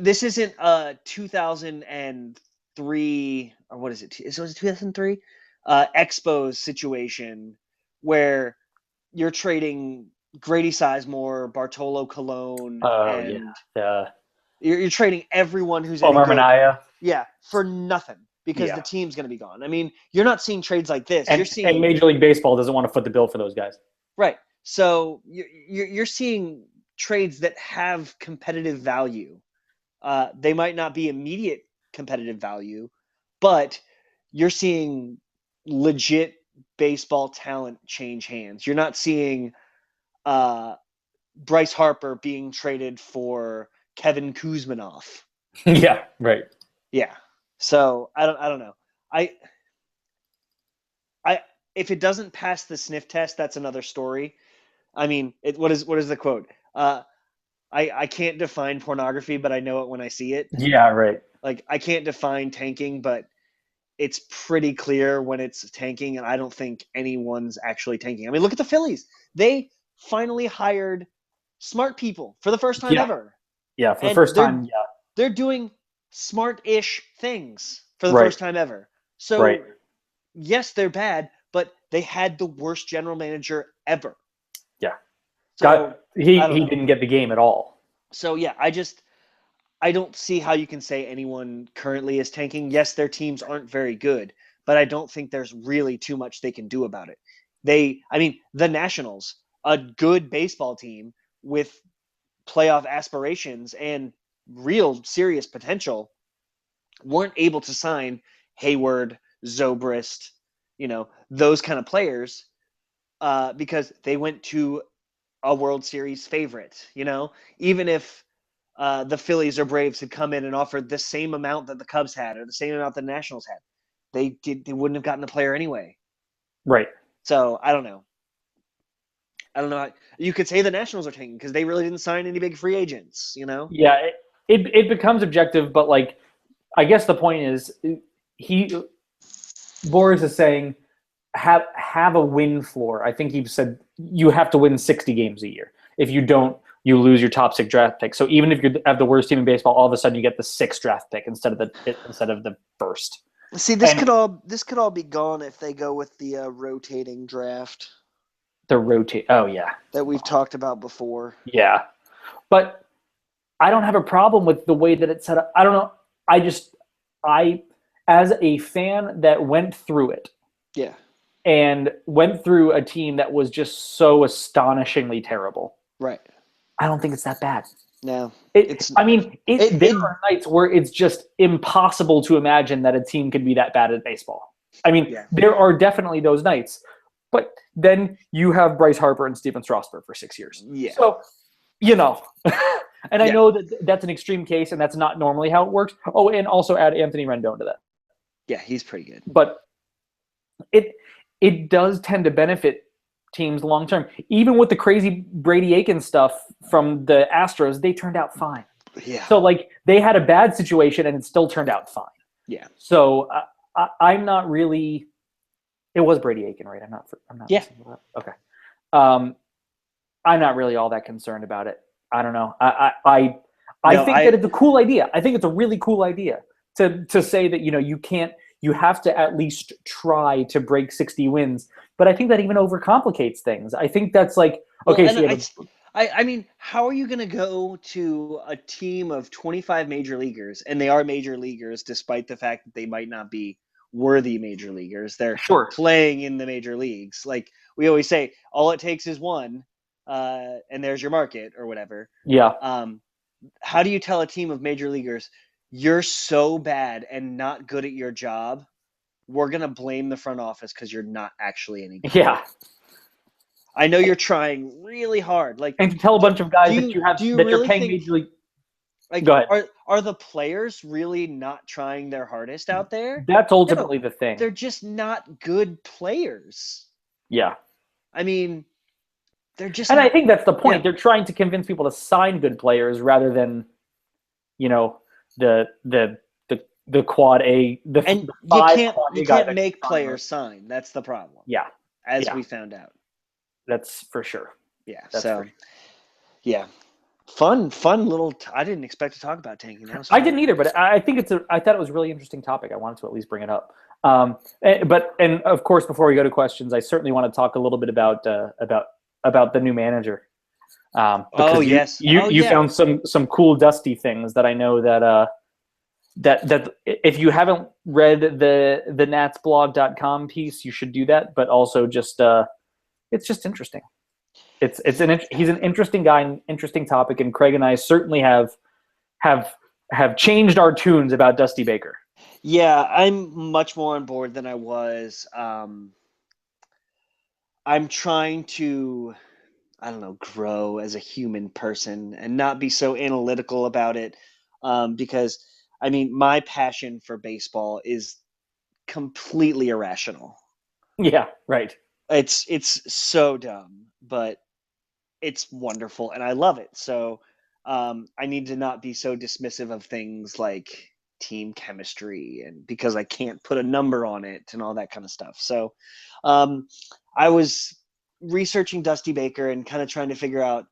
this isn't a 2003, or what is it? Was it 2003? Expos situation where you're trading Grady Sizemore, Bartolo Colon, and you're trading everyone who's any good. Minaya. Yeah, for nothing because the team's going to be gone. I mean, you're not seeing trades like this. And, you're seeing, and Major League Baseball doesn't want to foot the bill for those guys. Right. So you're seeing trades that have competitive value. They might not be immediate competitive value, but you're seeing legit baseball talent change hands. You're not seeing Bryce Harper being traded for Kevin Kuzminoff. Yeah, right. Yeah. So I don't know. If it doesn't pass the sniff test, that's another story. I mean, what is the quote? I can't define pornography, but I know it when I see it. Yeah, right. Like, I can't define tanking, but it's pretty clear when it's tanking, and I don't think anyone's actually tanking. I mean, look at the Phillies. They finally hired smart people for the first time ever. Yeah, for the first time, yeah. They're doing smart-ish things for the first time ever. So, yes, they're bad, but they had the worst general manager ever. Yeah. So, he didn't get the game at all. So, yeah, I don't see how you can say anyone currently is tanking. Yes, their teams aren't very good, but I don't think there's really too much they can do about it. The Nationals, a good baseball team with playoff aspirations and real serious potential, weren't able to sign Hayward, Zobrist, those kind of players because they went to a World Series favorite. Even if the Phillies or Braves had come in and offered the same amount that the Cubs had or the same amount the Nationals had, they wouldn't have gotten a player anyway. Right. So I don't know. You could say the Nationals are tanking because they really didn't sign any big free agents, Yeah, it becomes objective, but like, I guess the point is, Boris is saying have a win floor. I think he said you have to win 60 games a year. If you don't, you lose your top 6 draft pick. So even if you have the worst team in baseball, all of a sudden you get the 6th draft pick instead of the first. See, this could all be gone if they go with the rotating draft. Oh yeah, that we've talked about before. Yeah, but I don't have a problem with the way that it's set up. I don't know. I as a fan that went through it. Yeah. And went through a team that was just so astonishingly terrible. Right. I don't think it's that bad. No, I mean, there it are nights where it's just impossible to imagine that a team could be that bad at baseball. I mean, yeah, there are definitely those nights, but then you have Bryce Harper and Steven Strasburg for 6 years. yeah, So, you know, and I yeah, know that that's an extreme case and that's not normally how it works. Oh, and also add Anthony Rendon to that. yeah. He's pretty good. But it it does tend to benefit teams long term. Even with the crazy Brady Aiken stuff from the Astros, they turned out fine. Yeah, So like they had a bad situation and it still turned out fine. yeah, So I'm not really. It was Brady Aiken, right? I'm not yeah. missing that. Okay. Um, I'm not really all that concerned about it. I don't know. I No, think that it's a cool idea. I think it's a really cool idea to say that you can't. You have to at least try to break 60 wins. But I think that even overcomplicates things. I think that's like well, okay, and so you have I mean, how are you going to go to a team of 25 major leaguers, and they are major leaguers, despite the fact that they might not be worthy major leaguers? They're sure, playing in the major leagues. Like we always say, all it takes is one, and there's your market or whatever. yeah, Um, how do you tell a team of major leaguers, you're so bad and not good at your job? We're going to blame the front office because you're not actually any good. yeah, I know you're trying really hard. Like, and to tell a do, bunch of guys do that you you have do you that you're really paying think major league. like Go ahead. are the players really not trying their hardest out there? That's No, ultimately the thing. they're just not good players. Yeah. I mean, they're just And I not. think that's the Yeah, point. They're trying to convince people to sign good players rather than, you know, the the the quad A, and the five quad you A guy can't that can make sign. Right? players sign. That's the problem, Yeah, as yeah, we found out. that's for sure. Yeah. That's for So sure. yeah, fun little. I didn't expect to talk about tanking. That was I fun. didn't either, but I think I thought it was a really interesting topic. I wanted to at least bring it up. And of course, before we go to questions, I certainly want to talk a little bit about the new manager. Oh Because yes. Oh you yeah. found some cool Dusty things that I know that if you haven't read the natsblog.com piece, you should do that. But also just it's just interesting. He's an interesting guy, an interesting topic, and Craig and I certainly have have changed our tunes about Dusty Baker. Yeah, I'm much more on board than I was. I'm trying to, I don't know, grow as a human person and not be so analytical about it. Because, I mean, my passion for baseball is completely irrational. Yeah, right. It's so dumb, but it's wonderful and I love it. So I need to not be so dismissive of things like team chemistry and because I can't put a number on it and all that kind of stuff. So um, I was researching Dusty Baker and kind of trying to figure out,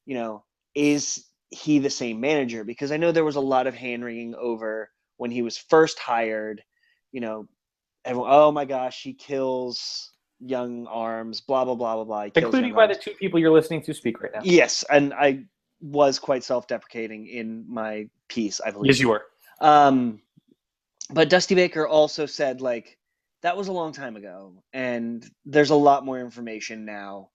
you know, is he the same manager? Because I know there was a lot of hand wringing over when he was first hired, you know, everyone, oh my gosh, he kills young arms, blah blah blah blah blah. He kills Including young by the arms. two people you're listening to speak right now. Yes, and I was quite self-deprecating in my piece, I Yes, believe. you were. Um, but Dusty Baker also said like that was a long time ago, and there's a lot more information now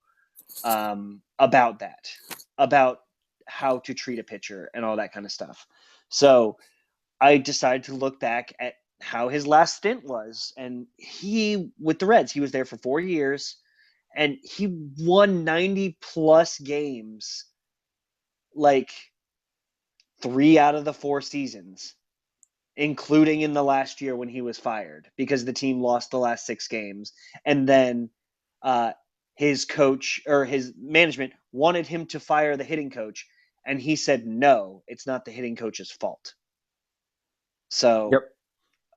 about that, about how to treat a pitcher and all that kind of stuff. So I decided to look back at how his last stint was, and he with the Reds, he was there for 4 years, and he won 90 plus games like 3 out of the 4 seasons, including in the last year when he was fired because the team lost the last 6 games. And then uh, his coach or his management wanted him to fire the hitting coach. And he said, no, it's not the hitting coach's fault. So, Yep.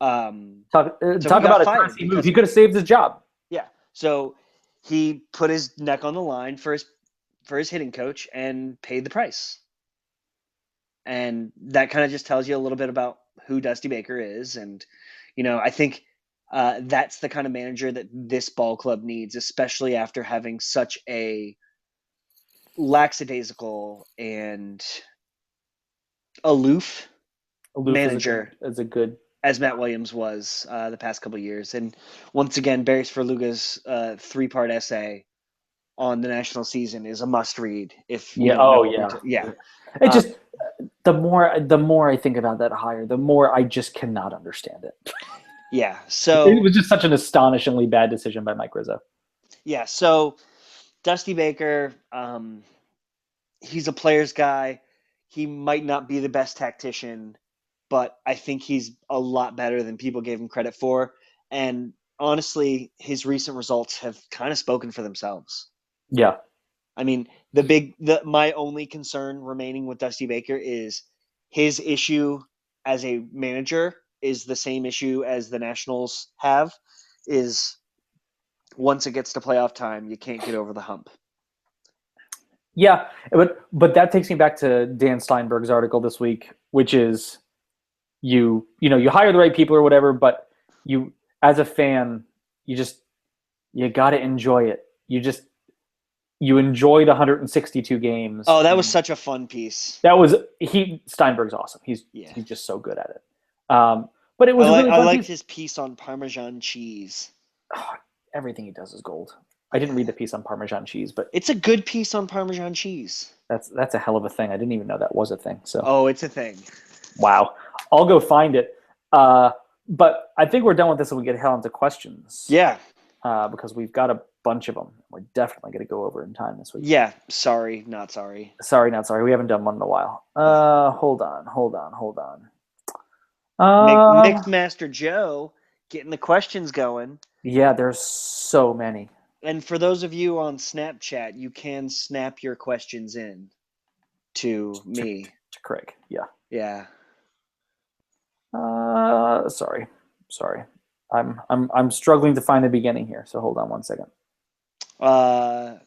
um, so he Talk got about a fired classy move. because He of it. could have saved his job. Yeah. So he put his neck on the line for his hitting coach and paid the price. And that kind of just tells you a little bit about who Dusty Baker is. And, you know, I think that's the kind of manager that this ball club needs, especially after having such a lackadaisical and aloof Aloof manager is a good. as Matt Williams was the past couple of years. And once again, Barry Svrluga's 3-part essay on the national season is a must read if you Yeah. don't know Oh what yeah. yeah. It Uh, just the more I think about that hire, the more I just cannot understand it. yeah. It So was just such an astonishingly bad decision by Mike Rizzo. yeah. So Dusty Baker, he's a player's guy. He might not be the best tactician, but I think he's a lot better than people gave him credit for. And honestly, his recent results have kind of spoken for themselves. Yeah. I mean, my only concern remaining with Dusty Baker is his issue as a manager is the same issue as the Nationals have, is once it gets to playoff time, you can't get over the hump. Yeah, but that takes me back to Dan Steinberg's article this week, which is you hire the right people or whatever, but you as a fan, you got to enjoy it. You enjoyed 162 games. Oh, that was such a fun piece. That was Steinberg's awesome. He's Yeah. he's just so good at it. But it was a really I fun liked piece. his piece on Parmesan cheese. Oh, everything he does is gold. I didn't read the piece on Parmesan cheese, but It's a good piece on Parmesan cheese. that's a hell of a thing. I didn't even know that was a thing. So Oh, it's a thing. wow, I'll go find it. But I think we're done with this, and we get hell into questions. Yeah. Because we've got a bunch of them. We're definitely going to go over in time this week. Yeah. Sorry, not sorry. Sorry, not sorry. We haven't done one in a while. Hold on. Mixed Master Joe getting the questions going. Yeah, there's so many. And for those of you on Snapchat, you can snap your questions in to me. To Craig. Yeah. Yeah. Sorry. I'm struggling to find the beginning here. So hold on one second. Yeah.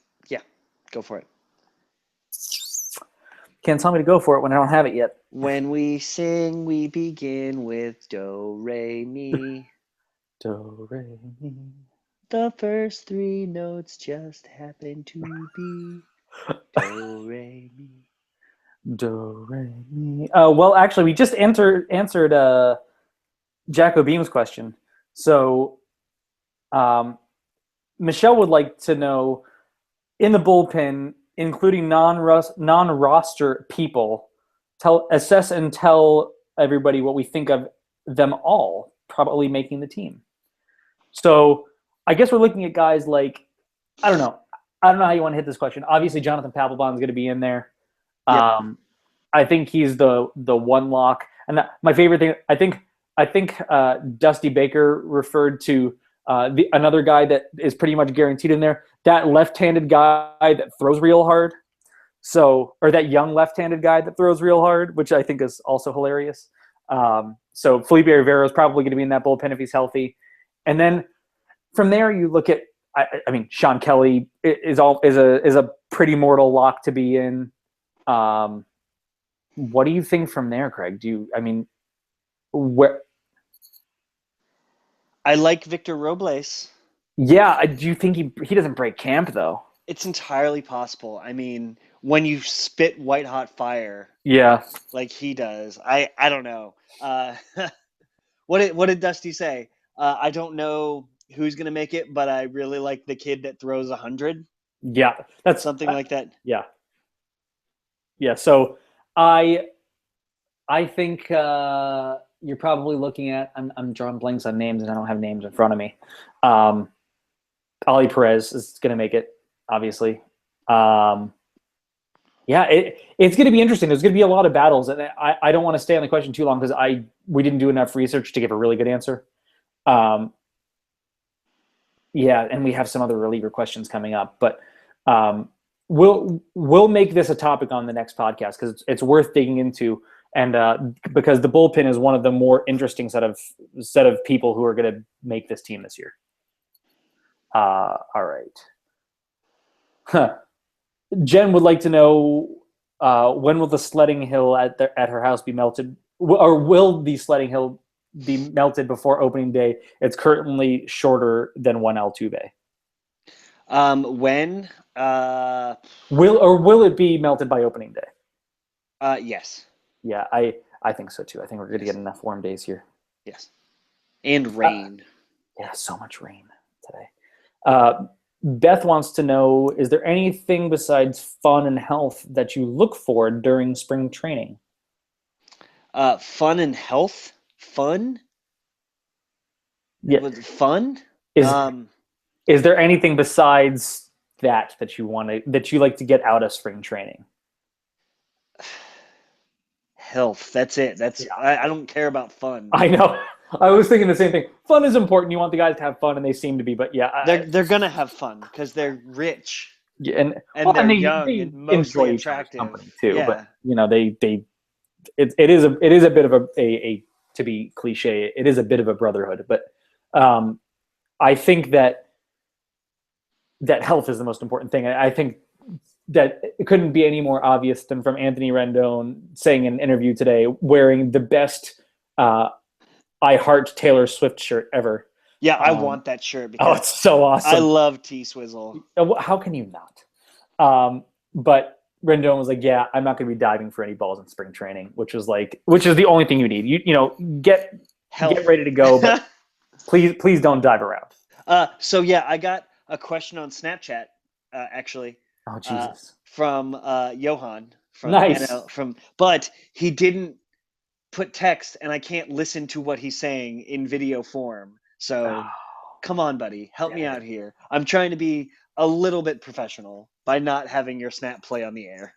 Go for it. Can't tell me to go for it when I don't have it yet. When we sing, we begin with do, re, mi. Do, re, mi. The first three notes just happen to be do, re, mi. Do, re, mi. Well, actually, we just answered Jack O'Beam's question. So, Michelle would like to know, in the bullpen, including non-roster people, assess and tell everybody what we think of them all probably making the team. So I guess we're looking at guys like, I don't know how you want to hit this question. Obviously, Jonathan Papelbon is going to be in there. Yep. I think he's the one lock. And my favorite thing, I think Dusty Baker referred to another guy that is pretty much guaranteed in there. That left-handed guy that throws real hard. Or that young left-handed guy that throws real hard, which I think is also hilarious. So Felipe Rivera is probably going to be in that bullpen if he's healthy. And then from there, you look at, I mean, Sean Kelly is a pretty mortal lock to be in. What do you think from there, Craig? Where? I like Victor Robles. Yeah, do you think he doesn't break camp though? It's entirely possible. I mean, when you spit white hot fire, Yeah, like he does, I don't know. What did Dusty say? I don't know who's gonna make it, but I really like the kid that throws 100. yeah, that's Something like that. Yeah. So I think you're probably looking at. I'm drawing blanks on names, and I don't have names in front of me. Ali Perez is going to make it, obviously. It's going to be interesting. There's going to be a lot of battles, and I don't want to stay on the question too long because we didn't do enough research to give a really good answer. And we have some other reliever questions coming up, but we'll make this a topic on the next podcast because it's worth digging into, and because the bullpen is one of the more interesting set of people who are going to make this team this year. All right. Jen would like to know when will the sledding hill at her house be melted, or will the sledding hill be melted before opening day? It's currently shorter than one Altuve. When? Will it be melted by opening day? Yes. Yeah, I think so too. I think we're going to get enough warm days here. Yes. And rain. Yeah, so much rain today. Beth wants to know, is there anything besides fun and health that you look for during spring training? Fun and health. Fun. Yeah. Was it fun? Is Um, is there anything besides that you want to that you like to get out of spring training? Health. That's it. That's Yeah. I don't care about fun. I know. I was thinking the same thing. Fun is important. You want the guys to have fun, and they seem to be. But yeah, They're gonna have fun because they're rich yeah, and and well, and they're they young and enjoy mostly each other's attractive. company too. But Yeah. they it is a bit of a to be cliche. It is a bit of a brotherhood. But um, I think that health is the most important thing. I think that it couldn't be any more obvious than from Anthony Rendon saying in an interview today, wearing the best I Heart Taylor Swift shirt ever. Yeah, I want that shirt Oh, because it's so I awesome. love T Swizzle. How can you not? But Rendon was like, "Yeah, I'm not going to be diving for any balls in spring training," which is the only thing you need. Get Health. ready to go, but please don't dive around. So yeah, I got a question on Snapchat, actually, Oh Jesus! from Johan from Nice. NL but he didn't put text, and I can't listen to what he's saying in video form. So come on, buddy, help me out here. I'm trying to be a little bit professional by not having your snap play on the air.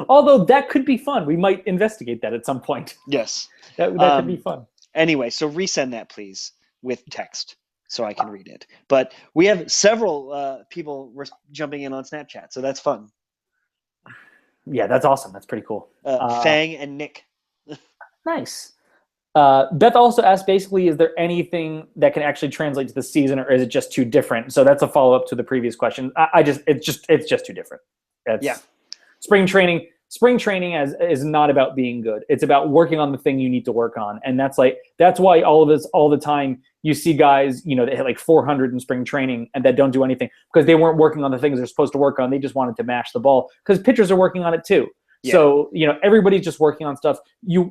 Although that could be fun. We might investigate that at some point. Yes. That could be fun. Anyway, so resend that, please, with text so I can read it. But we have several people jumping in on Snapchat, so that's fun. Yeah, that's awesome. That's pretty cool. Fang and Nick. Nice. Beth also asked, basically, is there anything that can actually translate to the season, or is it just too different? So that's a follow up to the previous question. It's just too different. Yeah. Spring training is not about being good. It's about working on the thing you need to work on, and that's why all the time you see guys, that hit like 400 in spring training and that don't do anything because they weren't working on the things they're supposed to work on. They just wanted to mash the ball because pitchers are working on it too. Yeah. So everybody's just working on stuff.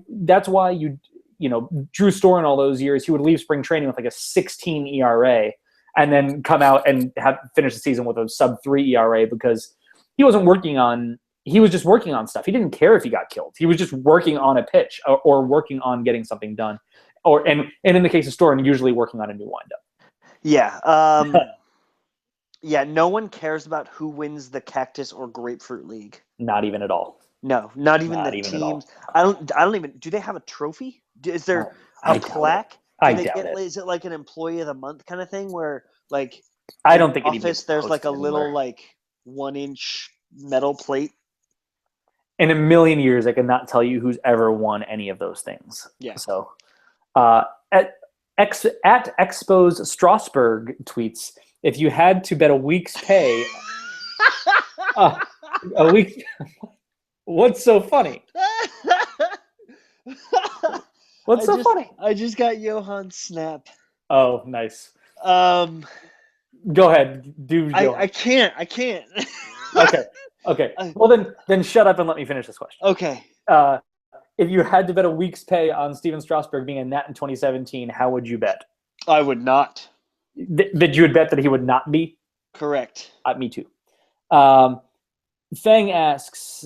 That's why Drew Storen all those years, he would leave spring training with like a 16 ERA and then come out and finish the season with a sub-3 ERA because he wasn't working on. He was just working on stuff. He didn't care if he got killed. He was just working on a pitch or working on getting something done. And in the case of Storen, usually working on a new windup. Yeah. Yeah, no one cares about who wins the Cactus or Grapefruit League. Not even at all. No, not even the teams. I don't even. Do they have a trophy? Is there a plaque? I doubt it. Is it like an Employee of the Month kind of thing where I don't think office there's like a little 1-inch metal plate? In a million years, I cannot tell you who's ever won any of those things. Yeah. So, at Expos Strasbourg tweets, if you had to bet a week's pay, a week. What's so funny? What's so funny? I just got Johan's snap. Oh, nice. Go ahead. I can't. Okay. Well, then shut up and let me finish this question. Okay. If you had to bet a week's pay on Steven Strasburg being a Nat in 2017, how would you bet? I would not. That you would bet that he would not be? Correct. Me too. Fang asks,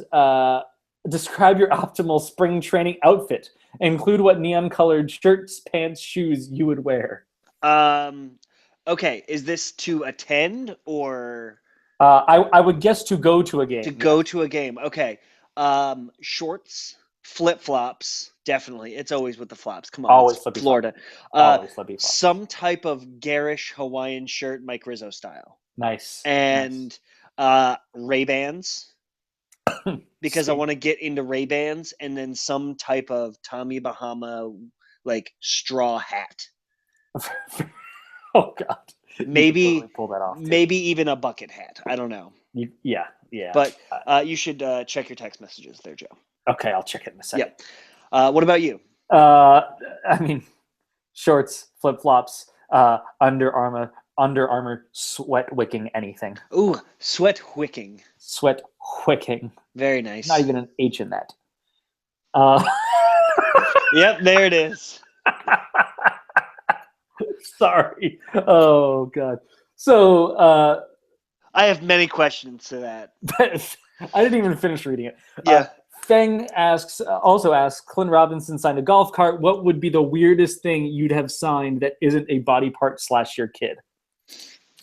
describe your optimal spring training outfit. Include what neon-colored shirts, pants, shoes you would wear. Okay. Is this to attend or? I would guess to go to a game. To go to a game. Okay. Shorts, flip-flops, definitely. It's always with the flops. Come on. Always flippy Florida. Always flippy flop. Some type of garish Hawaiian shirt, Mike Rizzo style. Nice. And Ray-Bans. Because I want to get into Ray-Bans, and then some type of Tommy Bahama straw hat. Oh God. Maybe totally pull that off. Maybe even a bucket hat. I don't know. Yeah. But you should check your text messages there, Joe. Okay, I'll check it in a second. Yep. What about you? Shorts, flip flops, Under Armour sweat wicking anything. Ooh, sweat wicking. Sweat wicking. Very nice. Not even an H in that. Yep, there it is. Sorry. Oh God. So I have many questions to that. I didn't even finish reading it. Yeah. Feng also asks, Clint Robinson signed a golf cart. What would be the weirdest thing you'd have signed that isn't a body part / your kid?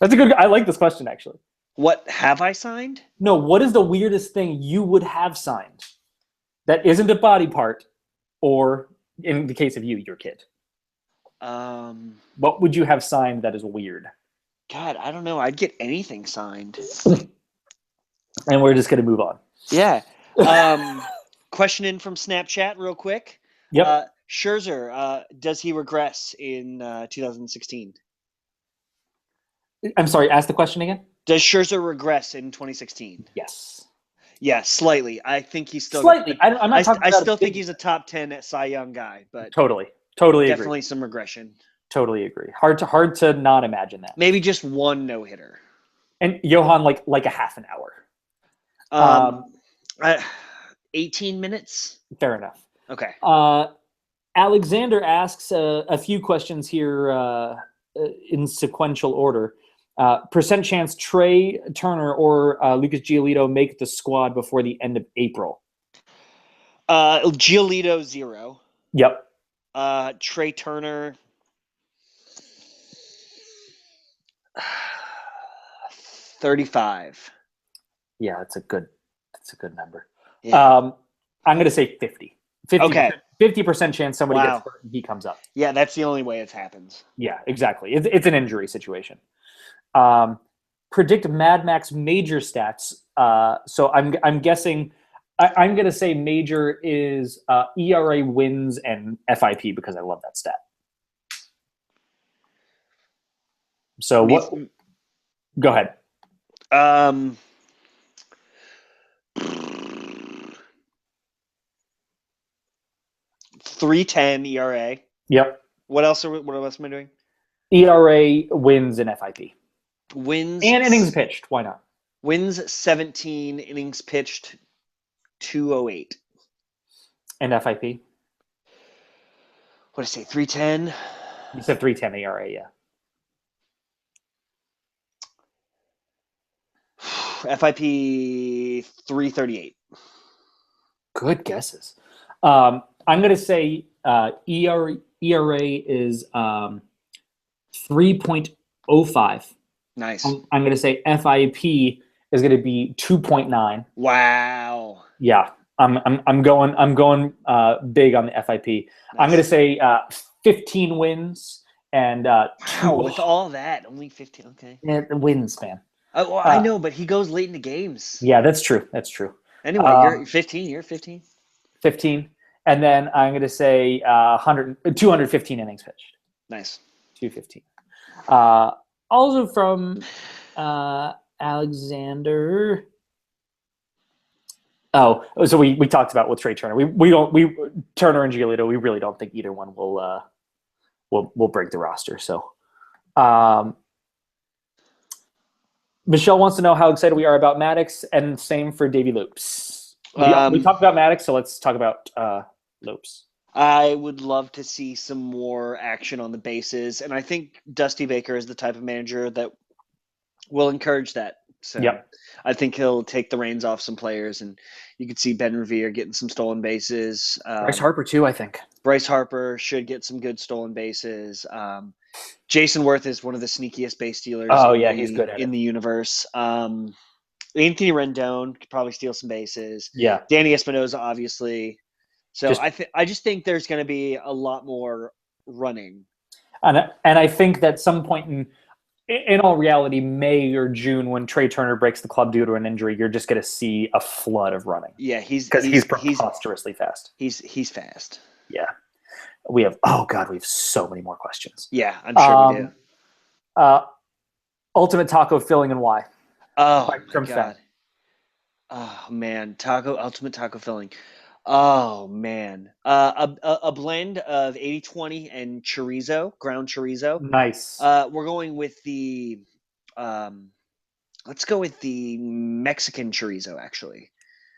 That's a good. I like this question actually. What have I signed? No, what is the weirdest thing you would have signed that isn't a body part, or in the case of you, your kid? What would you have signed that is weird? God, I don't know. I'd get anything signed. And we're just gonna move on. Yeah. Question in from Snapchat, real quick. Yep. Scherzer, does he regress in 2016? I'm sorry. Ask the question again. Does Scherzer regress in 2016? Yes. Yeah, slightly. I think he's still Slightly. I'm not talking I about. still think he's a top 10 Cy Young guy, but Totally definitely agree. some regression. Totally agree. Hard to not imagine that. Maybe just one no hitter. And Johan like a half an hour. 18 minutes. Fair enough. Okay. Alexander asks a few questions here in sequential order. Percent chance Trey Turner or Lucas Giolito make the squad before the end of April? Giolito 0. Yep. Trey Turner 35. Yeah, that's a good number. Yeah. I'm going to say 50. 50 Okay. 50% chance somebody Wow. gets hurt and he comes up. Yeah, that's the only way it happens. Yeah, exactly. It's an injury situation. Predict Mad Max major stats. So I'm guessing I'm going to say major is ERA wins and FIP because I love that stat. So what? Go ahead. 3.10 ERA. Yep. What else am I doing? ERA wins and FIP. Wins and innings pitched. Why not? Wins 17, innings pitched 208. And FIP. What did I say? 310. You said 3.10 ERA. Yeah. FIP 338. Good guesses. I'm going to say ERA is 3.05. Nice. I'm going to say FIP is going to be 2.9. Wow. Yeah, I'm going big on the FIP. Nice. I'm going to say 15 wins and wow. With all that, only 15. Okay. Yeah, wins, man. Well, I know, but he goes late into games. Yeah, that's true. Anyway, you're 15. You're 15. 15. And then I'm going to say 215 innings pitched. Nice. 215. Also from Alexander. Oh, so we talked about with Trey Turner. We Turner and Giolito. We really don't think either one will break the roster. So, Michelle wants to know how excited we are about Maddox, and same for Davey Lopes. We talked about Maddox, so let's talk about Lopes. I would love to see some more action on the bases, and I think Dusty Baker is the type of manager that will encourage that. So yep. I think he'll take the reins off some players, and you could see Ben Revere getting some stolen bases. Bryce Harper too, I think. Bryce Harper should get some good stolen bases. Jason Worth is one of the sneakiest base stealers. Oh yeah, he's good at in the universe. Anthony Rendon could probably steal some bases. Yeah, Danny Espinosa, obviously. So I just think there's going to be a lot more running. And I think that some point in all reality, May or June, when Trey Turner breaks the club due to an injury, you're just going to see a flood of running. Yeah, he's preposterously fast. He's fast. Yeah, we have so many more questions. Yeah, I'm sure we do. Ultimate taco filling and why? Oh my God. Fan. Oh man, ultimate taco filling. Oh man, a blend of 80-20 and chorizo, ground chorizo. Nice. We're going with the, let's go with the Mexican chorizo actually.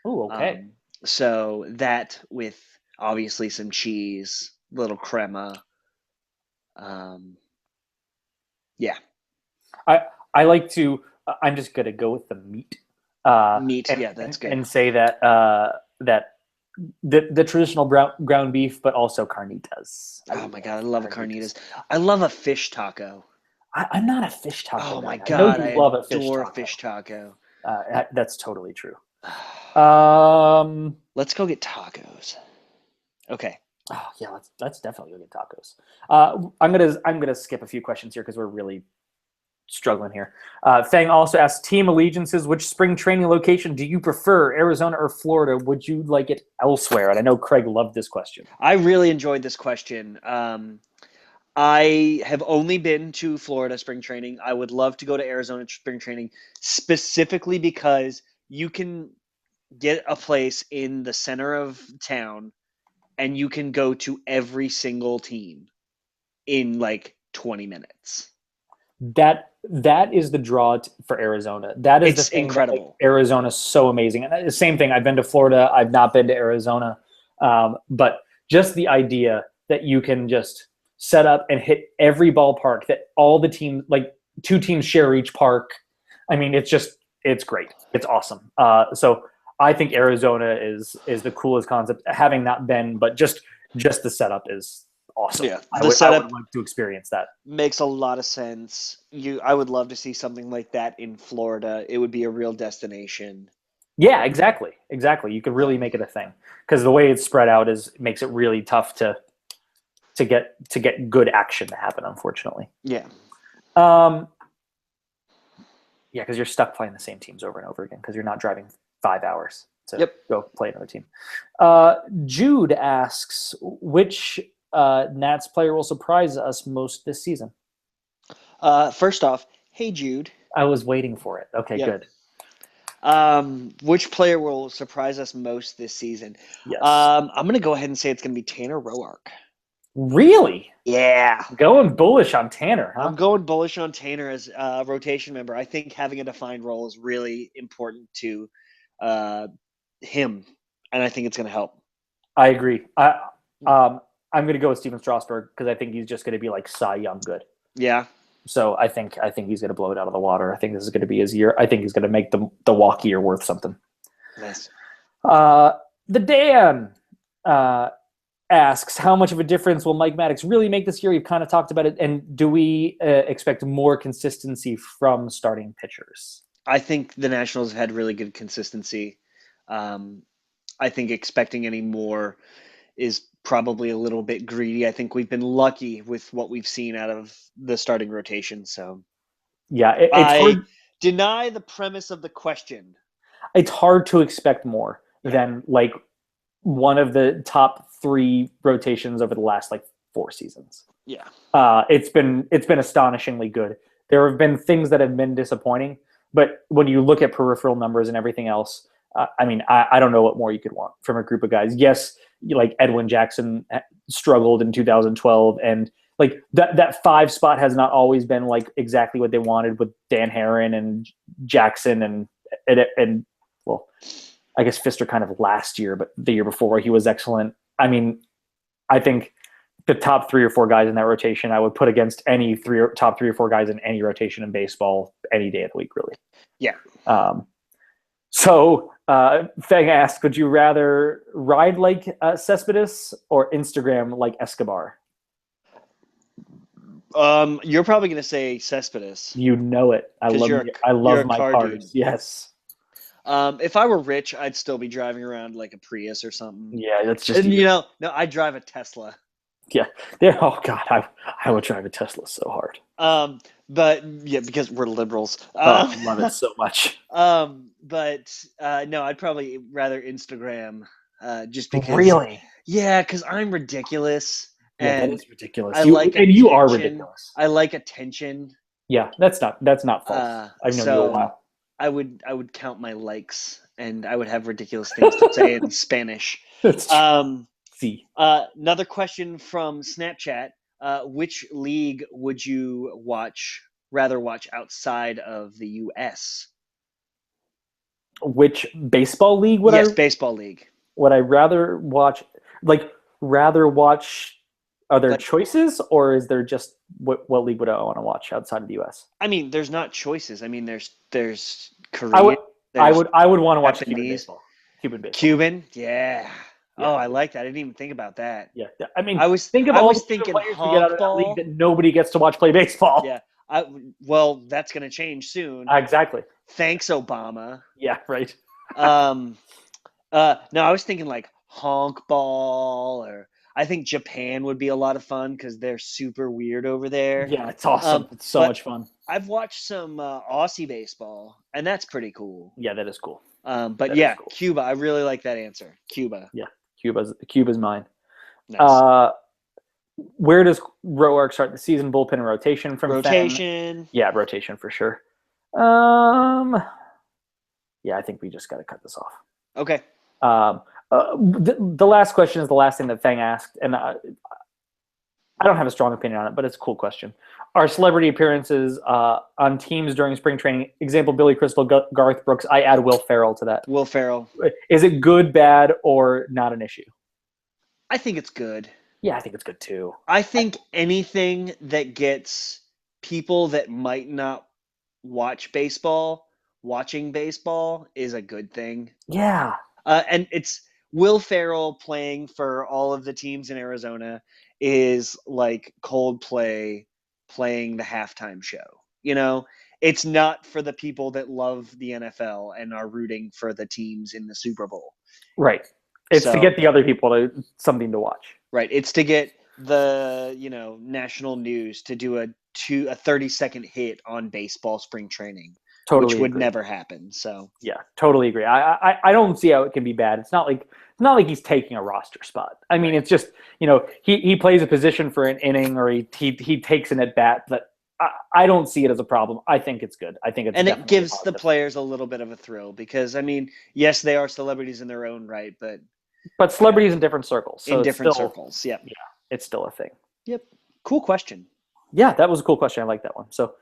Oh, okay. So that with obviously some cheese, little crema. Yeah. I like to I'm just gonna go with the meat, Meat, yeah, that's good. and say that that the traditional ground beef, but also carnitas. I Oh my love god, I love a carnitas. carnitas. I love a fish taco. I'm not a fish taco Oh guy. my I know god, you I love a fish adore a taco. fish taco. That's totally true. Um, Let's go get tacos. Okay. oh yeah, let's definitely go get tacos. I'm gonna skip a few questions here because we're really struggling here. Fang also asks team allegiances. Which spring training location do you prefer, Arizona or Florida? Would you like it elsewhere? And I know Craig loved this question. I really enjoyed this question. I have only been to Florida spring training. I would love to go to Arizona spring training specifically because you can get a place in the center of town and you can go to every single team in like 20 minutes. That is the draw for Arizona. That is the It's thing that makes incredible. Arizona so amazing. And the same thing. I've been to Florida. I've not been to Arizona, but just the idea that you can just set up and hit every ballpark that all the teams, like two teams, share each park. I mean, it's great. It's awesome. So I think Arizona is the coolest concept. Having not been, but just the setup is awesome. Yeah, I the would setup like to experience that. makes a lot of sense. I would love to see something like that in Florida. It would be a real destination. Yeah, exactly. Exactly. You could really make it a thing because the way it's spread out is makes it really tough to get good action to happen, unfortunately. Yeah. Um, yeah, because you're stuck playing the same teams over and over again because you're not driving 5 hours to Yep. go play another team. Jude asks, which Nats player will surprise us most this season? First off, hey Jude. I was waiting for it. Okay, Yep. good. Which player will surprise us most this season? Yes. I'm gonna go ahead and say it's gonna be Tanner Roark. Really? Yeah. Going bullish on Tanner, huh? I'm going bullish on Tanner as a rotation member. I think having a defined role is really important to uh, him, and I think it's going to help. I agree. I'm going to go with Steven Strasburg because I think he's just going to be like Cy Young good. Yeah. So I think he's going to blow it out of the water. I think this is going to be his year. I think he's going to make the walk year worth something. Nice. The Dan asks, how much of a difference will Mike Maddox really make this year? We've kind of talked about it. And do we expect more consistency from starting pitchers? I think the Nationals have had really good consistency. I think expecting any more is probably a little bit greedy. I think we've been lucky with what we've seen out of the starting rotation. So Yeah, it's I hard. deny the premise of the question. It's hard to expect more Yeah. than like one of the top 3 rotations over the last like 4 seasons. Yeah. It's been astonishingly good. There have been things that have been disappointing, but when you look at peripheral numbers and everything else, I mean, I don't know what more you could want from a group of guys. Yes, like Edwin Jackson struggled in 2012, and like that 5 spot has not always been like exactly what they wanted with Dan Herron and Jackson and well, I guess Fister kind of last year, but the year before he was excellent. I mean, I think the top 3 or 4 guys in that rotation I would put against any top 3 or 4 guys in any rotation in baseball any day of the week, really. Yeah. So Fang asked, would you rather ride like Cespedes or Instagram like Escobar? You're probably gonna say Cespedes. You know it. I love you're a my car cars. dude. Yes. If I were rich, I'd still be driving around like a Prius or something. Yeah, that's just And no, I drive a Tesla. yeah. Oh God, I would drive a Tesla so hard. But yeah, because we're liberals. I love it so much. But no, I'd probably rather Instagram, just because. Really? Yeah, because I'm ridiculous. Yeah, that And is ridiculous. I like you are attention. ridiculous. I like attention. Yeah, that's not false. I've known you a while. I would count my likes and I would have ridiculous things to say in Spanish. That's true. See. Another question from Snapchat. Which league would you rather watch outside of the US? Which baseball league Yes, baseball league. would I rather watch? Like rather watch Are there But choices, or is there just what league would I want to watch outside of the U.S.? I mean, there's not choices. I mean, there's I would Korean, there's I would want to watch Cuban Japanese, baseball. Cuban baseball. Cuban. Yeah. Yeah, Oh, I like that. I didn't even think about that. yeah. I mean, I was think of I all the was Cuban thinking players we get out honk of that league ball. that nobody gets to watch play baseball. Yeah. Well, that's gonna change soon. Exactly. Thanks, Obama. Yeah, right. Um, no, I was thinking like honk ball, or I think Japan would be a lot of fun because they're super weird over there. Yeah, it's awesome. It's so But much fun. I've watched some Aussie baseball, and that's pretty cool. Yeah, that is cool. But That is yeah, cool. Cuba. I really like that answer. Cuba. Yeah, Cuba's mine. Nice. Where does Roark start the season? Bullpen and rotation from Fenn. Rotation. Yeah, rotation for sure. Yeah, I think we just got to cut this off. Okay. The last question is the last thing that Fang asked, and I don't have a strong opinion on it, but it's a cool question. Are celebrity appearances on teams during spring training, example, Billy Crystal, Garth Brooks, I add Will Ferrell to that. Will Ferrell. Is it good, bad, or not an issue? I think it's good. Yeah, I think it's good too. I think anything that gets people that might not watch baseball watching baseball is a good thing. Yeah. And it's Will Ferrell playing for all of the teams in Arizona is like Coldplay playing the halftime show. You know, it's not for the people that love the NFL and are rooting for the teams in the Super Bowl. Right. It's to get the other people something to watch. Right. It's to get the, national news to do a 30-second hit on baseball spring training. Totally which would agree. never happen. So yeah, totally agree. I don't see how it can be bad. It's not like he's taking a roster spot. I mean, it's just he plays a position for an inning, or he takes an at bat. But I don't see it as a problem. I think it's good. I think it's and it gives the players a little bit of a thrill because I mean, yes, they are celebrities in their own right, but celebrities in different circles. So in different circles. Yep. Yeah, it's still a thing. Yep. Cool question. Yeah, that was a cool question. I like that one. So.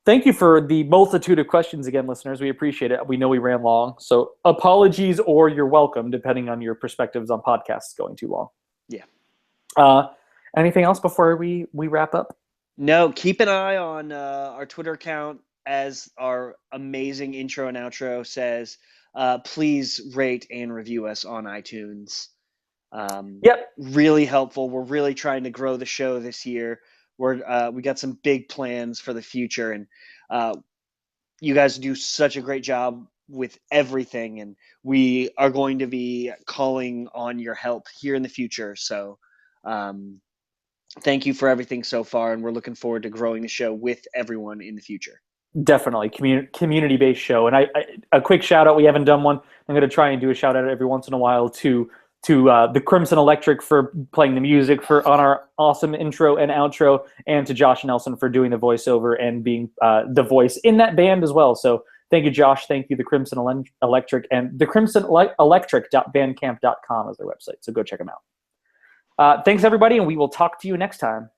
Thank you for the multitude of questions again, listeners. We appreciate it. We know we ran long, so apologies or you're welcome, depending on your perspectives on podcasts going too long. Yeah. Anything else before we wrap up? No, keep an eye on our Twitter account, as our amazing intro and outro says. Please rate and review us on iTunes. Yep. Really helpful. We're really trying to grow the show this year. We got some big plans for the future, and you guys do such a great job with everything, and we are going to be calling on your help here in the future. So thank you for everything so far, and we're looking forward to growing the show with everyone in the future. Definitely community-based show. And a quick shout out, we haven't done one. I'm going to try and do a shout out every once in a while to the Crimson Electric for playing the music on our awesome intro and outro, and to Josh Nelson for doing the voiceover and being the voice in that band as well. So thank you, Josh. Thank you, the Crimson Electric, and the crimsonelectric.bandcamp.com is their website. So go check them out. Thanks, everybody, and we will talk to you next time.